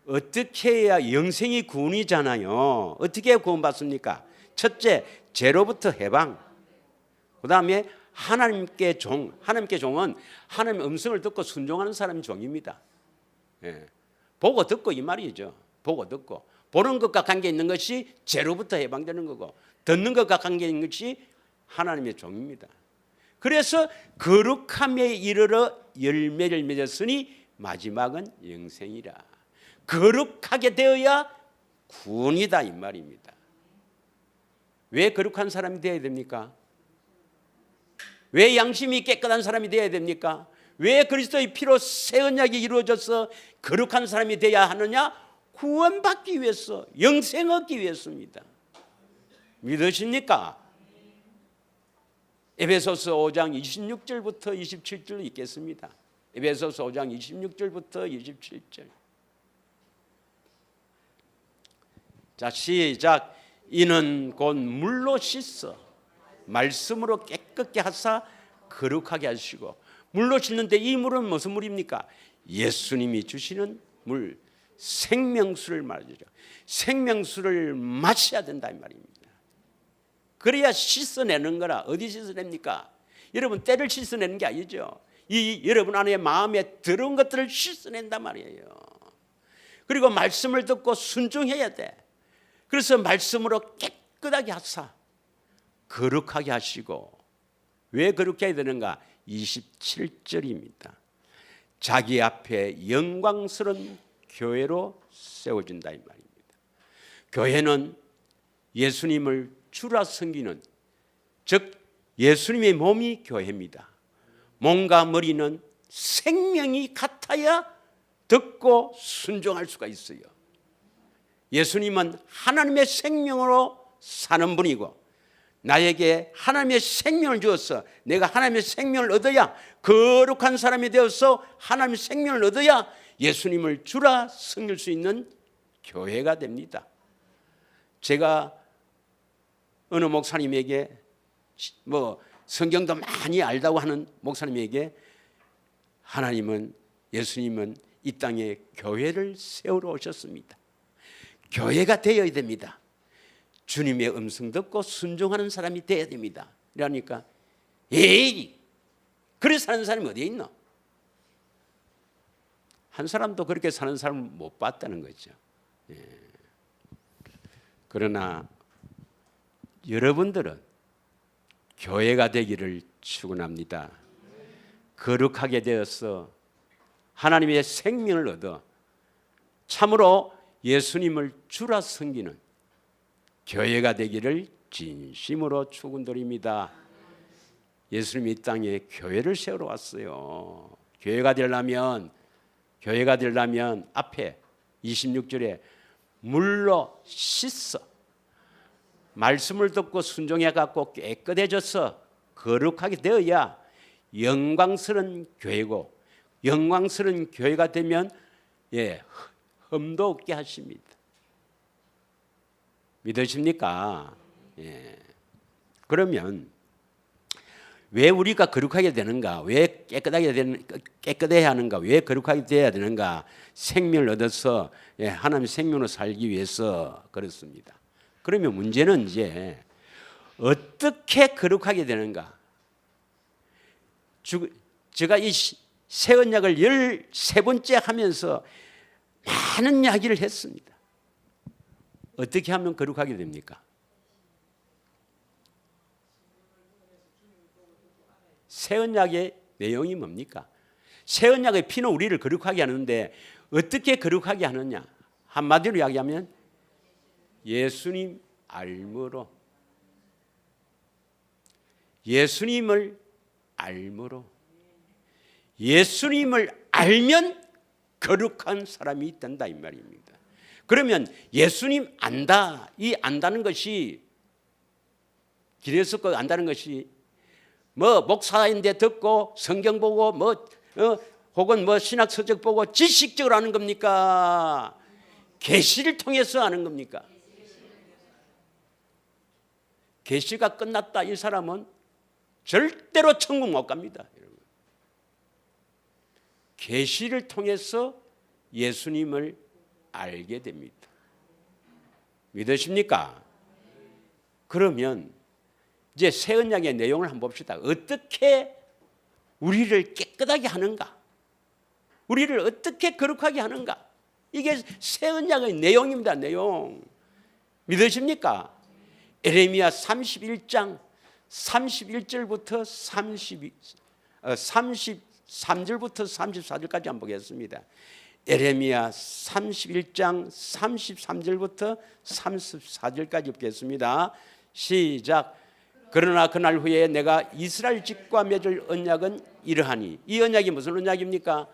어떻게 해야 영생이 구원이잖아요. 어떻게 구원받습니까? 첫째, 죄로부터 해방. 그 다음에 하나님께 종. 하나님께 종은 하나님의 음성을 듣고 순종하는 사람이 종입니다. 보고 듣고 이 말이죠. 보고 듣고. 보는 것과 관계 있는 것이 죄로부터 해방되는 거고, 듣는 것과 관계 있는 것이 하나님의 종입니다. 그래서 거룩함에 이르러 열매를 맺었으니 마지막은 영생이라. 거룩하게 되어야 구원이다 이 말입니다. 왜 거룩한 사람이 되어야 됩니까? 왜 양심이 깨끗한 사람이 되어야 됩니까? 왜 그리스도의 피로 새 언약이 이루어져서 거룩한 사람이 되어야 하느냐? 구원받기 위해서, 영생 얻기 위해서입니다. 믿으십니까? 에베소서 5장 26절부터 27절 읽겠습니다. 에베소서 5장 26절부터 27절. 자, 시작. 이는 곧 물로 씻어 말씀으로 깨끗게 하사 거룩하게 하시고. 물로 씻는데 이 물은 무슨 물입니까? 예수님이 주시는 물, 생명수를 말이죠. 생명수를 마셔야 된다 이 말입니다. 그래야 씻어내는 거라. 어디 씻어냅니까? 여러분 때를 씻어내는 게 아니죠. 이 여러분 안에 마음에 들어온 것들을 씻어낸단 말이에요. 그리고 말씀을 듣고 순종해야 돼. 그래서 말씀으로 깨끗하게 하사 거룩하게 하시고. 왜 거룩해야 되는가? 27절입니다. 자기 앞에 영광스러운 교회로 세워진다 이 말입니다. 교회는 예수님을 주라 섬기는, 즉 예수님의 몸이 교회입니다. 몸과 머리는 생명이 같아야 듣고 순종할 수가 있어요. 예수님은 하나님의 생명으로 사는 분이고, 나에게 하나님의 생명을 주어서 내가 하나님의 생명을 얻어야, 거룩한 사람이 되어서 하나님의 생명을 얻어야 예수님을 주라 섬길 수 있는 교회가 됩니다. 제가 어느 목사님에게, 성경도 많이 알다고 하는 목사님에게, 하나님은, 예수님은 이 땅에 교회를 세우러 오셨습니다. 교회가 되어야 됩니다. 주님의 음성 듣고 순종하는 사람이 되어야 됩니다. 그러니까 에이, 그렇게 사는 사람이 어디에 있노? 한 사람도 그렇게 사는 사람을 못 봤다는 거죠. 그러나 여러분들은 교회가 되기를 축원합니다. 거룩하게 되어서 하나님의 생명을 얻어 참으로 예수님을 주라 섬기는 교회가 되기를 진심으로 축원드립니다. 예수님이 이 땅에 교회를 세우러 왔어요. 교회가 되려면 앞에 26절에 물로 씻어 말씀을 듣고 순종해 갖고 깨끗해져서 거룩하게 되어야 영광스러운 교회고, 영광스러운 교회가 되면 흠도 없게 하십니다. 믿으십니까? 그러면 왜 우리가 거룩하게 되는가? 왜 깨끗해야 하는가? 왜 거룩하게 되어야 되는가? 생명을 얻어서 하나님의 생명으로 살기 위해서 그렇습니다. 그러면 문제는 이제 어떻게 거룩하게 되는가? 제가 이 새 언약을 13번째 하면서 많은 이야기를 했습니다. 어떻게 하면 거룩하게 됩니까? 새 언약의 내용이 뭡니까? 새 언약의 피는 우리를 거룩하게 하는데 어떻게 거룩하게 하느냐? 한마디로 이야기하면 예수님 알므로, 예수님을 알면 거룩한 사람이 된다 이 말입니다. 그러면 예수님 안다, 이 안다는 것이 길에서 그 안다는 것이 뭐 목사인데 듣고 성경 보고 혹은 신학 서적 보고 지식적으로 하는 겁니까? 계시를 통해서 하는 겁니까? 계시가 끝났다 이 사람은 절대로 천국 못 갑니다. 계시를 통해서 예수님을 알게 됩니다. 믿으십니까? 그러면 이제 새 언약의 내용을 한번 봅시다. 어떻게 우리를 깨끗하게 하는가? 우리를 어떻게 거룩하게 하는가? 이게 새 언약의 내용입니다. 내용. 믿으십니까? 에레미야 31장 31절부터 33절부터 34절까지 한번 보겠습니다. 에레미야 31장 33절부터 34절까지 보겠습니다. 시작. 그러나 그날 후에 내가 이스라엘 집과 맺을 언약은 이러하니. 이 언약이 무슨 언약입니까?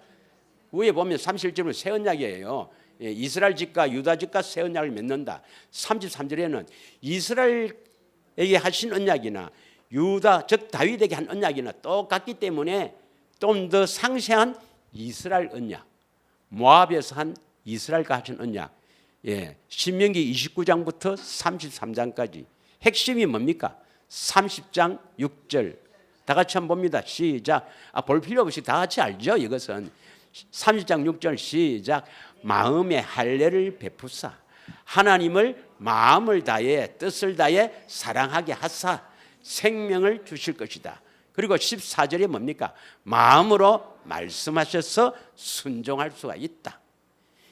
위에 보면 31절은 새 언약이에요. 이스라엘 집과 유다 집과 새 언약을 맺는다. 33절에는 이스라엘에게 하신 언약이나 유다 즉 다윗에게 한 언약이나 똑같기 때문에 좀 더 상세한 이스라엘 언약, 모압에서 한 이스라엘과 하신 언약, 신명기 29장부터 33장까지 핵심이 뭡니까? 30장 6절 다 같이 한번 봅니다. 시작. 볼 필요 없이 다 같이 알죠. 이것은 30장 6절 시작. 마음의 할례를 베푸사 하나님을 마음을 다해 뜻을 다해 사랑하게 하사 생명을 주실 것이다. 그리고 14절에 뭡니까? 마음으로 말씀하셔서 순종할 수가 있다.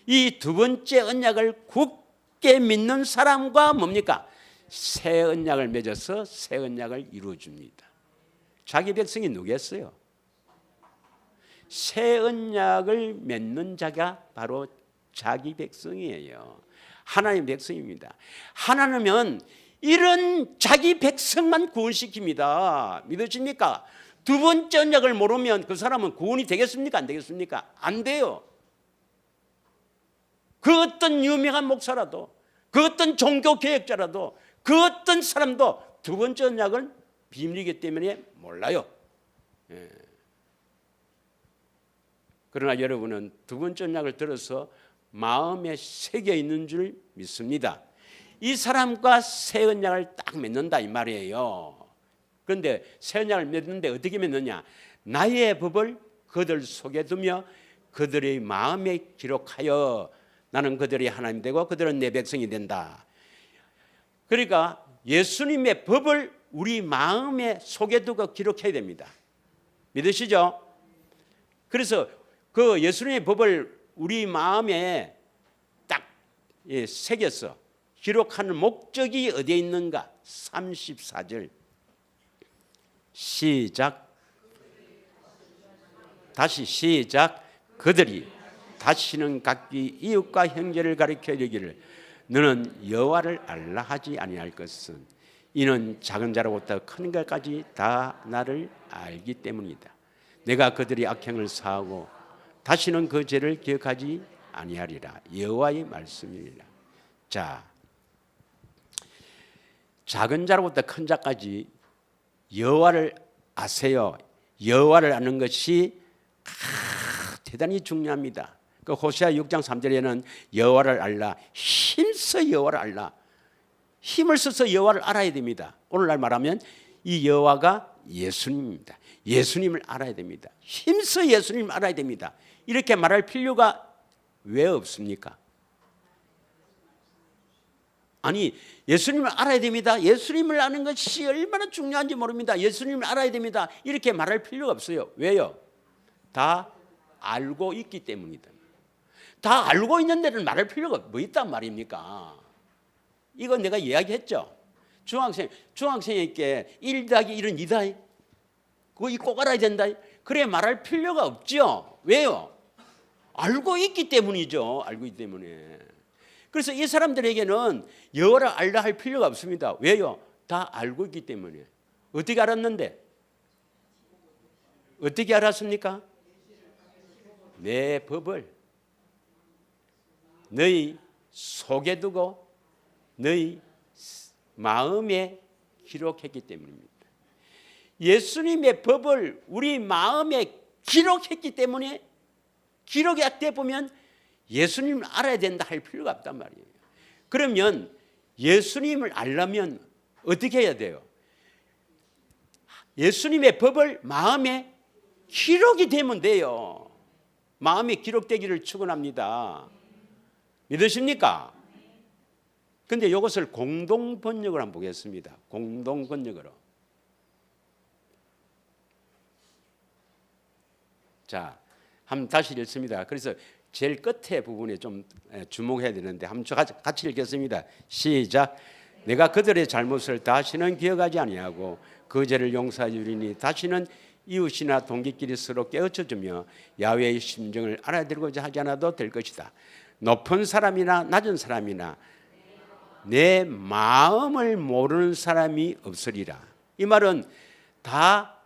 이 두 번째 언약을 굳게 믿는 사람과 뭡니까? 새 언약을 맺어서 새 언약을 이루어줍니다. 자기 백성이 누구겠어요? 새 언약을 맺는 자가 바로 자기 백성이에요. 하나님 백성입니다. 하나님은 이런 자기 백성만 구원시킵니다. 믿으십니까? 두 번째 언약을 모르면 그 사람은 구원이 되겠습니까? 안 되겠습니까? 안 돼요. 그 어떤 유명한 목사라도, 그 어떤 종교개혁자라도, 그 어떤 사람도 두 번째 언약은 비밀이기 때문에 몰라요. 그러나 여러분은 두 번째 언약을 들어서 마음에 새겨 있는 줄 믿습니다. 이 사람과 새 언약을 딱 맺는다 이 말이에요. 그런데 새 언약을 맺는데 어떻게 맺느냐? 나의 법을 그들 속에 두며 그들의 마음에 기록하여 나는 그들의 하나님 되고 그들은 내 백성이 된다. 그러니까 예수님의 법을 우리 마음에 속에 두고 기록해야 됩니다. 믿으시죠? 그래서 그 예수님의 법을 우리 마음에 딱 새겨서 기록하는 목적이 어디에 있는가? 34절 시작. 다시 시작. 그들이 다시는 각기 이웃과 형제를 가리켜 이르기를 너는 여호와를 알라 하지 아니할 것은 이는 작은 자로부터 큰 것까지 다 나를 알기 때문이다. 내가 그들이 악행을 사하고 다시는 그 죄를 기억하지 아니하리라. 여호와의 말씀이니라. 자, 작은 자로부터 큰 자까지 여호와를 아세요. 여호와를 아는 것이 대단히 중요합니다. 그 호세아 6장 3절에는 여호와를 알라, 힘써 여호와를 알라, 힘을 써서 여호와를 알아야 됩니다. 오늘날 말하면 이 여호와가 예수님입니다. 예수님을 알아야 됩니다. 힘써 예수님을 알아야 됩니다. 이렇게 말할 필요가 왜 없습니까? 아니, 예수님을 알아야 됩니다. 예수님을 아는 것이 얼마나 중요한지 모릅니다. 예수님을 알아야 됩니다. 이렇게 말할 필요가 없어요. 왜요? 다 알고 있기 때문이다. 다 알고 있는 데는 말할 필요가 뭐 있단 말입니까? 이건 내가 이야기했죠. 중학생에게 1 더하기 1은 2다. 그거 꼭 알아야 된다. 그래 말할 필요가 없죠. 왜요? 알고 있기 때문이죠. 알고 있기 때문에. 그래서 이 사람들에게는 여호와를 알라 할 필요가 없습니다. 왜요? 다 알고 있기 때문에. 어떻게 알았는데? 어떻게 알았습니까? 내 법을 너희 속에 두고 너희 마음에 기록했기 때문입니다. 예수님의 법을 우리 마음에 기록했기 때문에 기록이 돼 보면 예수님을 알아야 된다 할 필요가 없단 말이에요. 그러면 예수님을 알려면 어떻게 해야 돼요? 예수님의 법을 마음에 기록이 되면 돼요. 마음에 기록되기를 축원합니다. 믿으십니까? 근데 이것을 공동 번역을 한번 보겠습니다. 공동 번역으로. 자, 한번 다시 읽습니다. 그래서 제일 끝에 부분에 좀 주목해야 되는데 한번 같이 읽겠습니다. 시작. 내가 그들의 잘못을 다시는 기억하지 아니하고 그 죄를 용서해 주리니 다시는 이웃이나 동기끼리 서로 깨우쳐주며 야훼의 심정을 알아들고자 하지 않아도 될 것이다. 높은 사람이나 낮은 사람이나 내 마음을 모르는 사람이 없으리라. 이 말은 다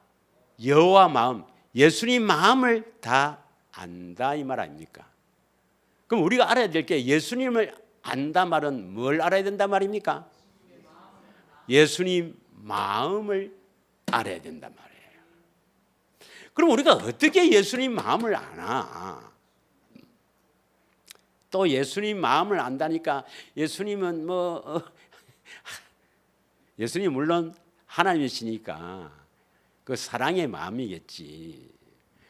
여호와 마음, 예수님 마음을 다 안다 이 말 아닙니까? 그럼 우리가 알아야 될 게 예수님을 안다 말은 뭘 알아야 된다 말입니까? 예수님 마음을 알아야 된단 말이에요. 그럼 우리가 어떻게 예수님 마음을 아나? 또 예수님 마음을 안다니까 예수님은 예수님 물론 하나님이시니까 그 사랑의 마음이겠지.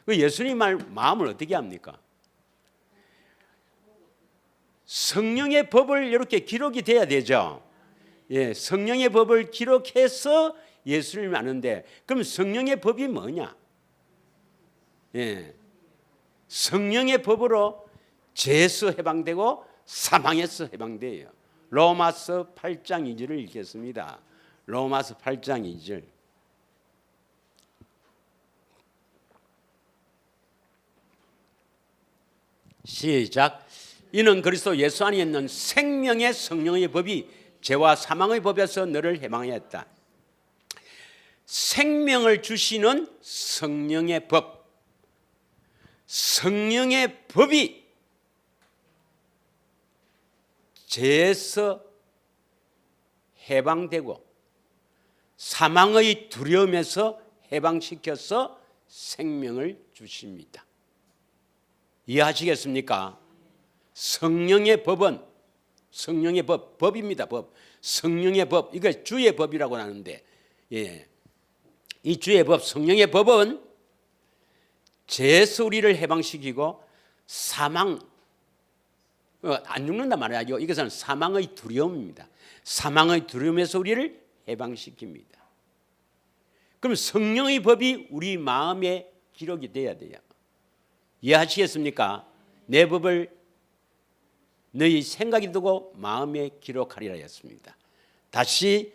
그 예수님 마음을 어떻게 합니까? 성령의 법을 이렇게 기록이 돼야 되죠. 예, 성령의 법을 기록해서 예수님을 아는데 그럼 성령의 법이 뭐냐? 예, 성령의 법으로 죄에서 해방되고 사망에서 해방돼요. 로마서 8장 2절을 읽겠습니다. 로마서 8장 2절. 시작. 이는 그리스도 예수 안에 있는 생명의 성령의 법이 죄와 사망의 법에서 너를 해방하였다. 생명을 주시는 성령의 법, 성령의 법이 죄에서 해방되고 사망의 두려움에서 해방시켜서 생명을 주십니다. 이해하시겠습니까? 성령의 법은 성령의 법입니다. 법. 성령의 법. 이걸 주의 법이라고 하는데 예. 이 주의 법, 성령의 법은 죄에서 우리를 해방시키고 사망 안 죽는단 말이죠. 이것은 사망의 두려움입니다. 사망의 두려움에서 우리를 해방시킵니다. 그럼 성령의 법이 우리 마음에 기록이 돼야 돼요. 이해하시겠습니까? 내 법을 너희 생각이 두고 마음에 기록하리라 했습니다. 다시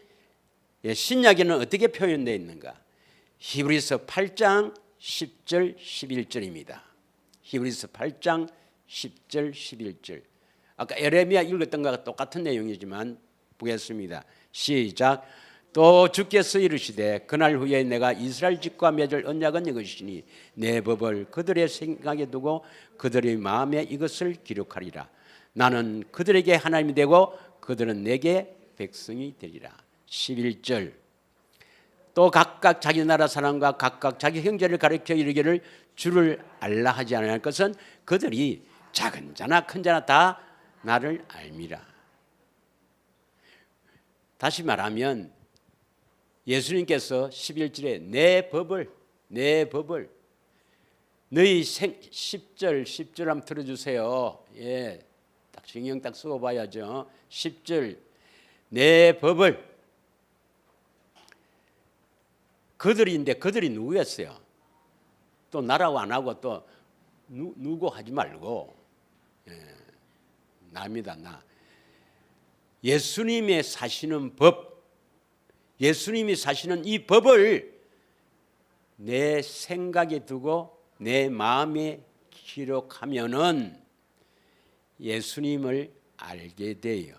신약에는 어떻게 표현되어 있는가? 히브리서 8장 10절 11절입니다. 히브리서 8장 10절 11절. 아까 에레미야 읽었던 것과 똑같은 내용이지만 보겠습니다. 시작. 또 주께서 이르시되 그날 후에 내가 이스라엘 집과 맺을 언약은 이것이니 내 법을 그들의 생각에 두고 그들의 마음에 이것을 기록하리라. 나는 그들에게 하나님이 되고 그들은 내게 백성이 되리라. 11절. 또 각각 자기 나라 사람과 각각 자기 형제를 가르쳐 이르기를 주를 알라 하지 않을 것은 그들이 작은 자나 큰 자나 다 나를 알미라. 다시 말하면 예수님께서 11절에 내 법을 너희 10절 한번 들어주세요. 예, 딱 신경 딱 쓰고 봐야죠. 10절 내 법을. 그들인데 그들이 누구였어요? 또 나라고 안 하고 또 누구 하지 말고, 예, 나입니다. 나. 예수님의 사시는 법, 예수님이 사시는 이 법을 내 생각에 두고 내 마음에 기록하면은 예수님을 알게 돼요.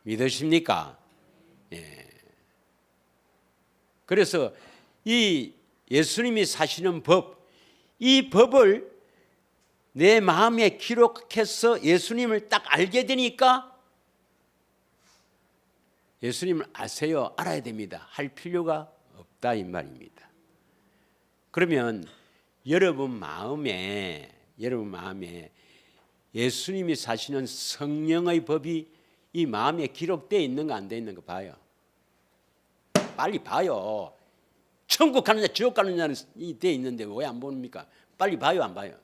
믿으십니까? 예. 그래서 이 예수님이 사시는 법, 이 법을 내 마음에 기록해서 예수님을 딱 알게 되니까 예수님을 아세요? 알아야 됩니다. 할 필요가 없다 이 말입니다. 그러면 여러분 마음에 예수님이 사시는 성령의 법이 이 마음에 기록되어 있는가 안 되어 있는가 봐요. 빨리 봐요. 천국 가는 자 지옥 가는 자는 되어 있는데 왜 안 봅니까? 빨리 봐요 안 봐요?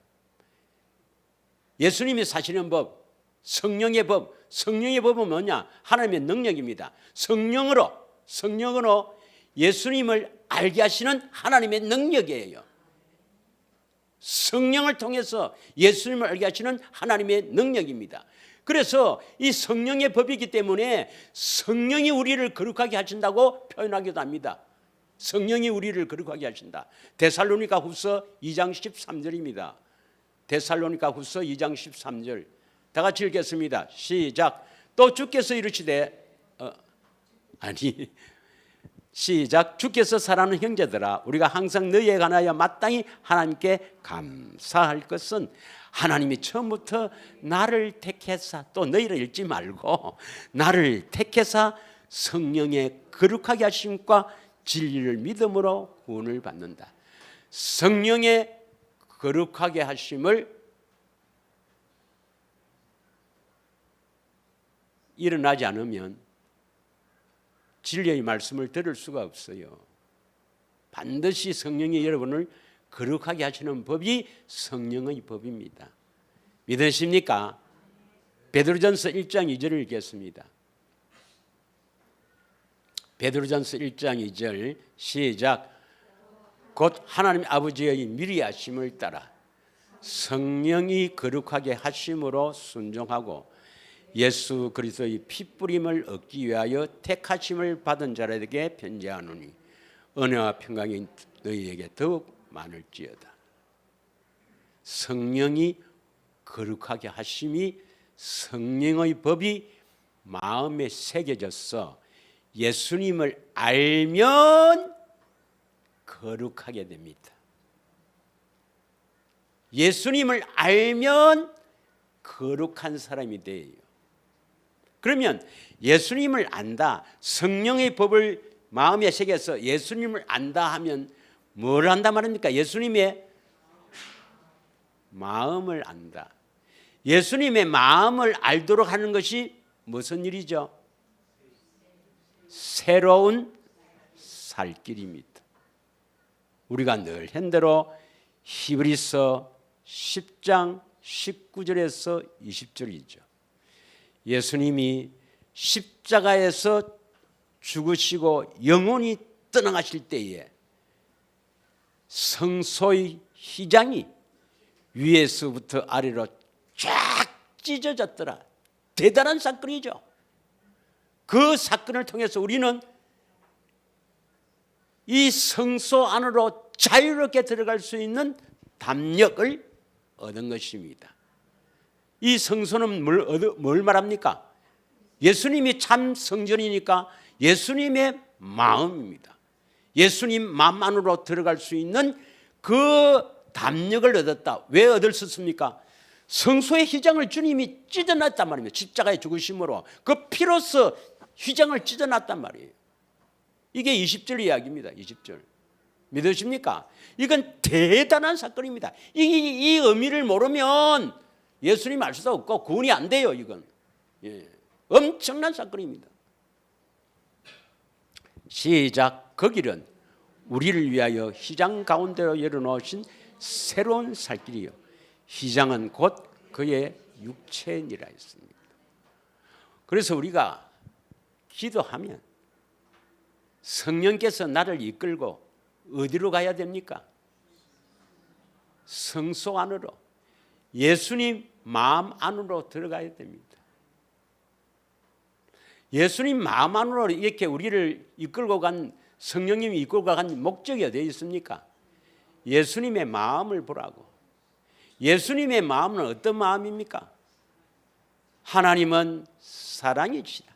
예수님이 사시는 법, 성령의 법은 뭐냐? 하나님의 능력입니다. 성령으로 예수님을 알게 하시는 하나님의 능력이에요. 성령을 통해서 예수님을 알게 하시는 하나님의 능력입니다. 그래서 이 성령의 법이기 때문에 성령이 우리를 거룩하게 하신다고 표현하기도 합니다. 성령이 우리를 거룩하게 하신다. 데살로니가 후서 2장 13절입니다. 데살로니가 후서 2장 13절. 다 같이 읽겠습니다. 시작. 또 주께서 이르시되 시작. 주께서 사랑하는 형제들아, 우리가 항상 너희에 관하여 마땅히 하나님께 감사할 것은 하나님이 처음부터 나를 택해사, 또 너희를 읽지 말고 나를 택해사 성령의 거룩하게 하심과 진리를 믿음으로 구원을 받는다. 성령의 거룩하게 하심을 일어나지 않으면 진리의 말씀을 들을 수가 없어요. 반드시 성령이 여러분을 거룩하게 하시는 법이 성령의 법입니다. 믿으십니까? 베드로전서 1장 2절을 읽겠습니다. 베드로전서 1장 2절 시작. 곧 하나님 아버지의 미리 하심을 따라 성령이 거룩하게 하심으로 순종하고 예수 그리스도의 피뿌림을 얻기 위하여 택하심을 받은 자들에게 편지하노니 은혜와 평강이 너희에게 더욱 많을지어다. 성령이 거룩하게 하심이, 성령의 법이 마음에 새겨져서 예수님을 알면 거룩하게 됩니다. 예수님을 알면 거룩한 사람이 돼요. 그러면 예수님을 안다, 성령의 법을 마음에 새겨서 예수님을 안다 하면 뭘 안다 말입니까? 예수님의 마음을 안다. 예수님의 마음을 알도록 하는 것이 무슨 일이죠? 새로운 살길입니다. 우리가 늘 현대로 히브리서 10장 19절에서 20절이죠. 예수님이 십자가에서 죽으시고 영원히 떠나가실 때에 성소의 휘장이 위에서부터 아래로 쫙 찢어졌더라. 대단한 사건이죠. 그 사건을 통해서 우리는 이 성소 안으로 자유롭게 들어갈 수 있는 담력을 얻은 것입니다. 이 성소는 뭘 말합니까? 예수님이 참 성전이니까 예수님의 마음입니다. 예수님 마음 안으로 들어갈 수 있는 그 담력을 얻었다. 왜 얻을 수 있습니까? 성소의 휘장을 주님이 찢어놨단 말입니다. 십자가의 죽으심으로 그 피로써 휘장을 찢어놨단 말이에요. 이게 20절 이야기입니다. 20절. 믿으십니까? 이건 대단한 사건입니다. 이 의미를 모르면 예수님 알 수도 없고 구원이 안 돼요. 이건 엄청난 사건입니다. 시작. 그 길은 우리를 위하여 휘장 가운데로 열어놓으신 새로운 살길이요 휘장은 곧 그의 육체니라 했습니다. 그래서 우리가 기도하면 성령께서 나를 이끌고 어디로 가야 됩니까? 성소 안으로, 예수님 마음 안으로 들어가야 됩니다. 예수님 마음 안으로 이렇게 우리를 이끌고 간, 성령님이 이끌고 간 목적이 어디에 있습니까? 예수님의 마음을 보라고. 예수님의 마음은 어떤 마음입니까? 하나님은 사랑이시다.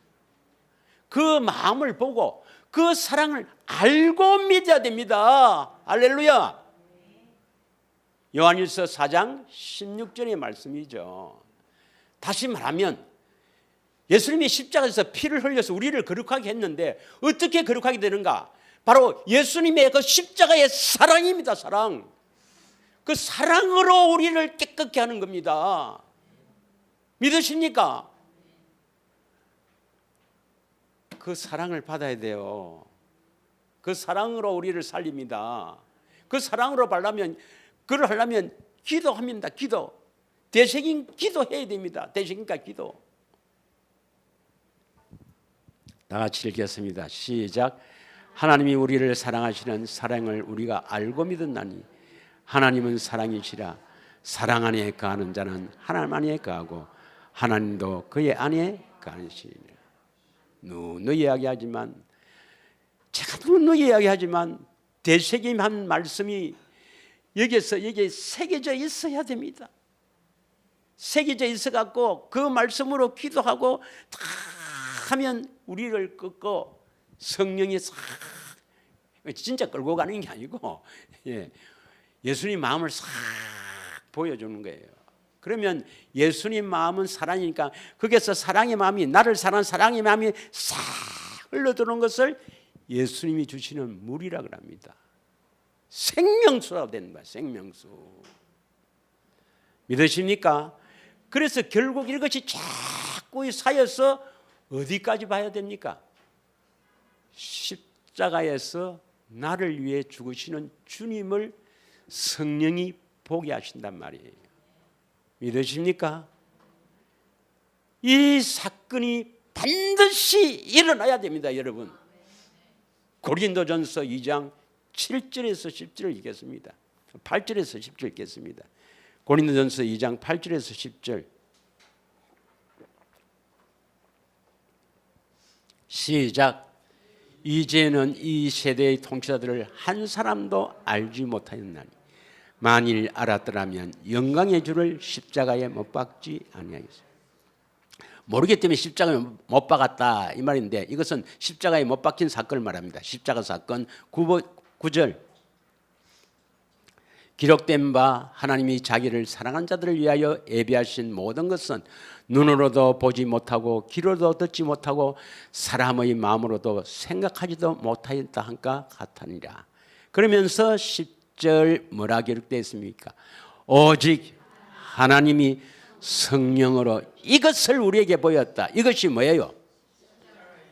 그 마음을 보고 그 사랑을 알고 믿어야 됩니다. 할렐루야. 요한일서 4장 16절의 말씀이죠. 다시 말하면 예수님이 십자가에서 피를 흘려서 우리를 거룩하게 했는데 어떻게 거룩하게 되는가? 바로 예수님의 그 십자가의 사랑입니다. 사랑. 그 사랑으로 우리를 깨끗게 하는 겁니다. 믿으십니까? 그 사랑을 받아야 돼요. 그 사랑으로 우리를 살립니다. 그 사랑으로 그걸 하려면 기도합니다. 기도. 대세긴 기도해야 됩니다. 대세긴과 기도. 다 같이 읽겠습니다. 시작. 하나님이 우리를 사랑하시는 사랑을 우리가 알고 믿었나니 하나님은 사랑이시라. 사랑 안에 거하는 자는 하나님 안에 거하고 하나님도 그의 안에 거하시니라. 누누이 이야기하지만 제가 누누이 이야기하지만 대세김한 말씀이 여기에 새겨져 있어야 됩니다. 새겨져 있어 갖고 그 말씀으로 기도하고 다 하면 우리를 끌고 성령이 싹 진짜 끌고 가는 게 아니고 예수님 마음을 싹 보여주는 거예요. 그러면 예수님 마음은 사랑이니까 거기에서 사랑의 마음이 나를 사랑하는 사랑의 마음이 싹 흘러드는 것을 예수님이 주시는 물이라고 합니다. 생명수라고 되는 거야. 생명수. 믿으십니까? 그래서 결국 이것이 자꾸 쌓여서 어디까지 봐야 됩니까? 십자가에서 나를 위해 죽으시는 주님을 성령이 보게 하신단 말이에요. 믿으십니까? 이 사건이 반드시 일어나야 됩니다, 여러분. 고린도전서 2장 7절에서 10절을 읽겠습니다. 8절에서 10절 읽겠습니다. 고린도전서 2장 8절에서 10절. 시작. 이제는 이 세대의 통치자들을 한 사람도 알지 못하였나니 만일 알았더라면 영광의 주를 십자가에 못 박지 아니하겠어요. 모르기 때문에 십자가에 못 박았다 이 말인데 이것은 십자가에 못 박힌 사건을 말합니다. 십자가 사건 9절. 기록된 바 하나님이 자기를 사랑한 자들을 위하여 예비하신 모든 것은 눈으로도 보지 못하고 귀로도 듣지 못하고 사람의 마음으로도 생각하지도 못하였다 한가 같으니라. 그러면서 10절 뭐라 기록되어 있습니까? 오직 하나님이 성령으로 이것을 우리에게 보였다. 이것이 뭐예요?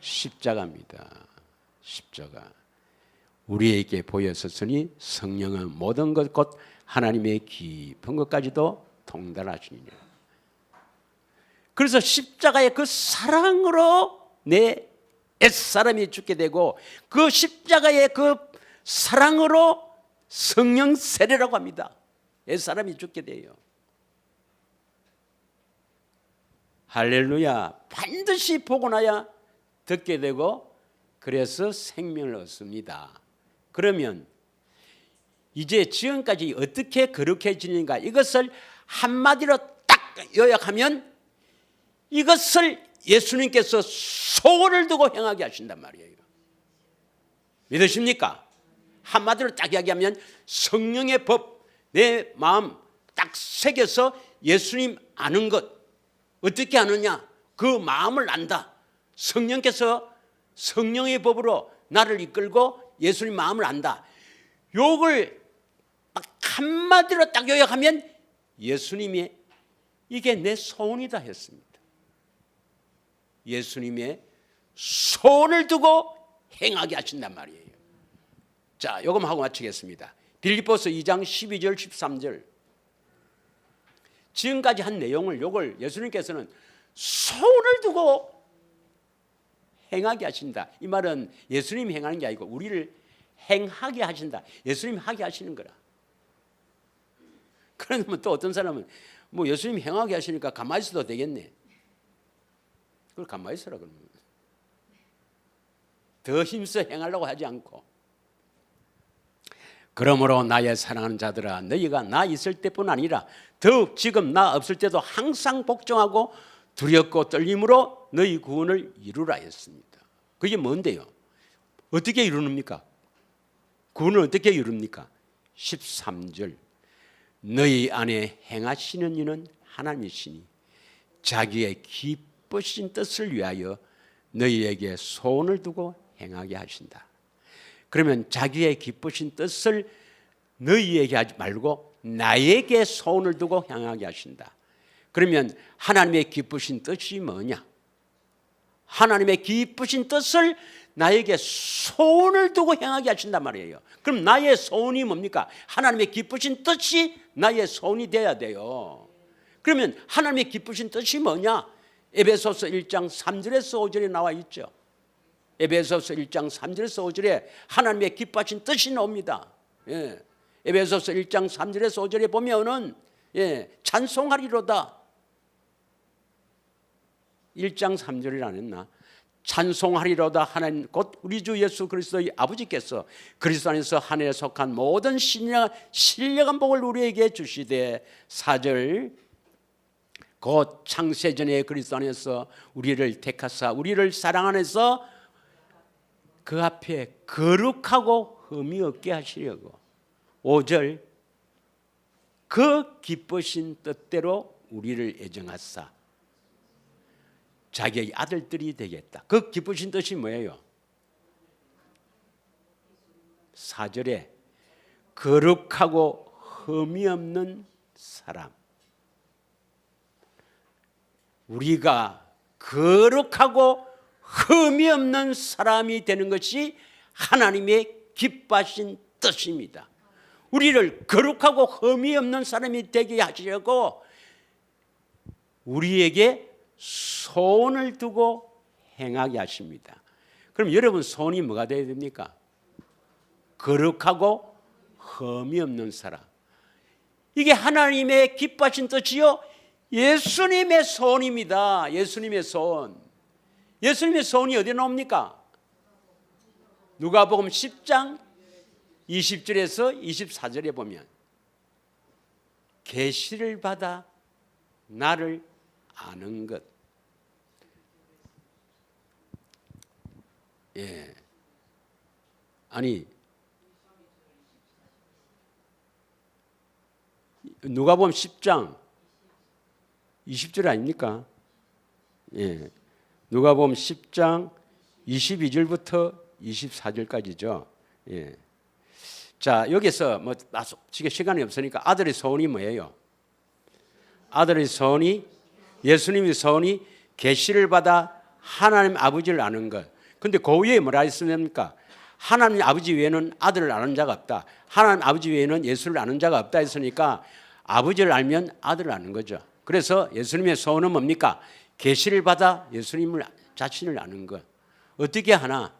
십자가입니다. 십자가. 우리에게 보였으니 성령은 모든 것 곧 하나님의 깊은 것까지도 통달하시니라. 그래서 십자가의 그 사랑으로 내 옛사람이 죽게 되고 그 십자가의 그 사랑으로 성령 세례라고 합니다. 옛사람이 죽게 돼요. 할렐루야. 반드시 보고 나야 듣게 되고 그래서 생명을 얻습니다. 그러면 이제 지금까지 어떻게 거룩해지는가, 이것을 한마디로 딱 요약하면 이것을 예수님께서 소원을 두고 행하게 하신단 말이에요. 믿으십니까? 한마디로 딱 이야기하면 성령의 법, 내 마음 딱 새겨서 예수님 아는 것. 어떻게 아느냐? 그 마음을 안다. 성령께서 성령의 법으로 나를 이끌고 예수님 마음을 안다. 요걸 딱 한마디로 딱 요약하면 예수님이 이게 내 소원이다 했습니다. 예수님의 소원을 두고 행하게 하신단 말이에요. 자, 요것만 하고 마치겠습니다. 빌립보서 2장 12절 13절. 지금까지 한 내용을 요걸 예수님께서는 소원을 두고 행하게 하신다. 이 말은 예수님이 행하는 게 아니고 우리를 행하게 하신다. 예수님이 하게 하시는 거라. 그러면 또 어떤 사람은 뭐 예수님이 행하게 하시니까 가만히 있어도 되겠네. 그걸 가만히 있어라 그러면. 더 힘써 행하려고 하지 않고. 그러므로 나의 사랑하는 자들아, 너희가 나 있을 때뿐 아니라 더욱 지금 나 없을 때도 항상 복종하고 두렵고 떨림으로 너희 구원을 이루라 했습니다. 그게 뭔데요? 어떻게 이루십니까? 구원을 어떻게 이룹니까? 13절. 너희 안에 행하시는 이는 하나님이시니 자기의 기쁘신 뜻을 위하여 너희에게 소원을 두고 행하게 하신다. 그러면 자기의 기쁘신 뜻을 너희에게 하지 말고 나에게 소원을 두고 행하게 하신다. 그러면 하나님의 기쁘신 뜻이 뭐냐? 하나님의 기쁘신 뜻을 나에게 소원을 두고 행하게 하신단 말이에요. 그럼 나의 소원이 뭡니까? 하나님의 기쁘신 뜻이 나의 소원이 돼야 돼요. 그러면 하나님의 기쁘신 뜻이 뭐냐? 에베소서 1장 3절에서 5절에 나와 있죠. 에베소서 1장 3절에서 5절에 하나님의 기뻐하신 뜻이 나옵니다. 예. 에베소서 1장 3절에서 5절에 보면은 찬송하리로다. 1장 3절이라 안 했나? 찬송하리로다 하나님 곧 우리 주 예수 그리스도의 아버지께서 그리스도 안에서 하늘에 속한 모든 신령한 복을 우리에게 주시되 4절 곧 창세전에 그리스도 안에서 우리를 택하사 우리를 사랑 안에서 그 앞에 거룩하고 흠이 없게 하시려고 5절 그 기쁘신 뜻대로 우리를 애정하사 자기의 아들들이 되겠다. 그 기쁘신 뜻이 뭐예요? 4절에 거룩하고 흠이 없는 사람. 우리가 거룩하고 흠이 없는 사람이 되는 것이 하나님의 기뻐하신 뜻입니다. 우리를 거룩하고 흠이 없는 사람이 되게 하시려고 우리에게 소원을 두고 행하게 하십니다. 그럼 여러분 소원이 뭐가 되어야 됩니까? 거룩하고 흠이 없는 사람. 이게 하나님의 기뻐하신 뜻이요 예수님의 소원입니다. 예수님의 소원. 예수님의 소원이 어디에 나옵니까? 누가복음 10장 20절에서 24절에 보면 계시를 받아 나를 아는 것. 예. 아니 누가복음 10장 20절 아닙니까? 예. 누가복음 10장 22절부터 24절까지죠. 예. 자, 여기서 뭐 지금 시간이 없으니까 아들의 소원이 뭐예요? 아들의 소원이 예수님의 소원이 계시를 받아 하나님 아버지를 아는 것. 근데 그 위에 뭐라 했습니까? 하나님 아버지 외에는 아들을 아는 자가 없다. 하나님 아버지 외에는 예수를 아는 자가 없다 했으니까 아버지를 알면 아들을 아는 거죠. 그래서 예수님의 소원은 뭡니까? 계시를 받아 예수님을 자신을 아는 것. 어떻게 하나?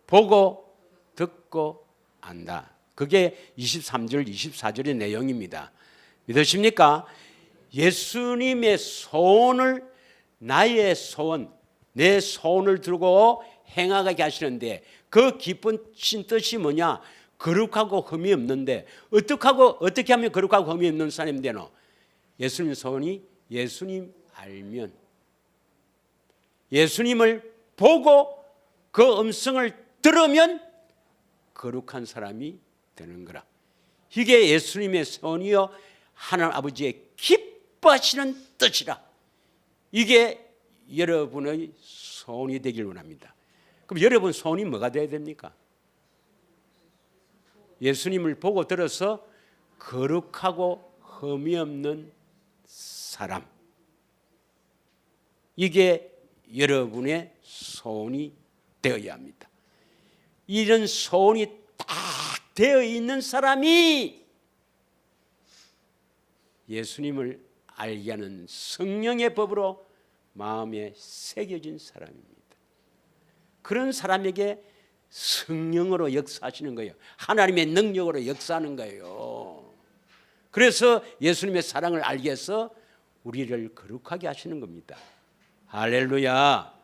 보고 듣고 안다. 그게 23절 24절의 내용입니다. 믿으십니까? 예수님의 소원을 나의 소원, 내 소원을 들고 행하게 하시는데 그 기쁜 뜻이 뭐냐? 거룩하고 흠이 없는데 어떻게 하면 거룩하고 흠이 없는 사람이 되노? 예수님 소원이 예수님 알면, 예수님을 보고 그 음성을 들으면 거룩한 사람이 되는 거라. 이게 예수님의 소원이요 하나님 아버지의 기뻐하시는 뜻이라. 이게 여러분의 소원이 되길 원합니다. 그럼 여러분 소원이 뭐가 되어야 됩니까? 예수님을 보고 들어서 거룩하고 흠이 없는 사람. 이게 여러분의 소원이 되어야 합니다. 이런 소원이 딱 되어 있는 사람이 예수님을 알게 하는 성령의 법으로 마음에 새겨진 사람입니다. 그런 사람에게 성령으로 역사하시는 거예요. 하나님의 능력으로 역사하는 거예요. 그래서 예수님의 사랑을 알게 해서 우리를 거룩하게 하시는 겁니다. 할렐루야.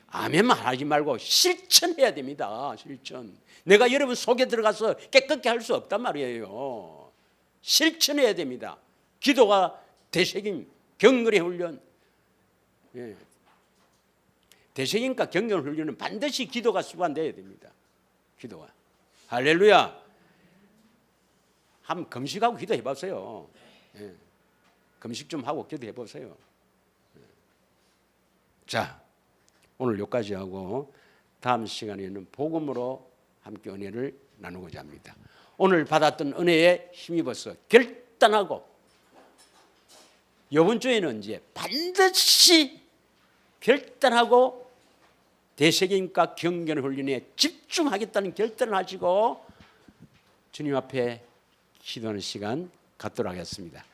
아멘만 하지 말고 실천해야 됩니다. 실천. 내가 여러분 속에 들어가서 깨끗게 할 수 없단 말이에요. 실천해야 됩니다. 기도가 대책임, 경건의 훈련. 예. 대책임과 경건 훈련은 반드시 기도가 수반되어야 됩니다. 기도가. 할렐루야. 한번 금식하고 기도해 보세요. 예. 금식 좀 하고 기도해 보세요. 예. 자, 오늘 여기까지 하고 다음 시간에는 복음으로 함께 은혜를 나누고자 합니다. 오늘 받았던 은혜에 힘입어서 결단하고 이번 주에는 이제 반드시 결단하고 대책임과 경건 훈련에 집중하겠다는 결단을 하시고 주님 앞에 기도하는 시간 갖도록 하겠습니다.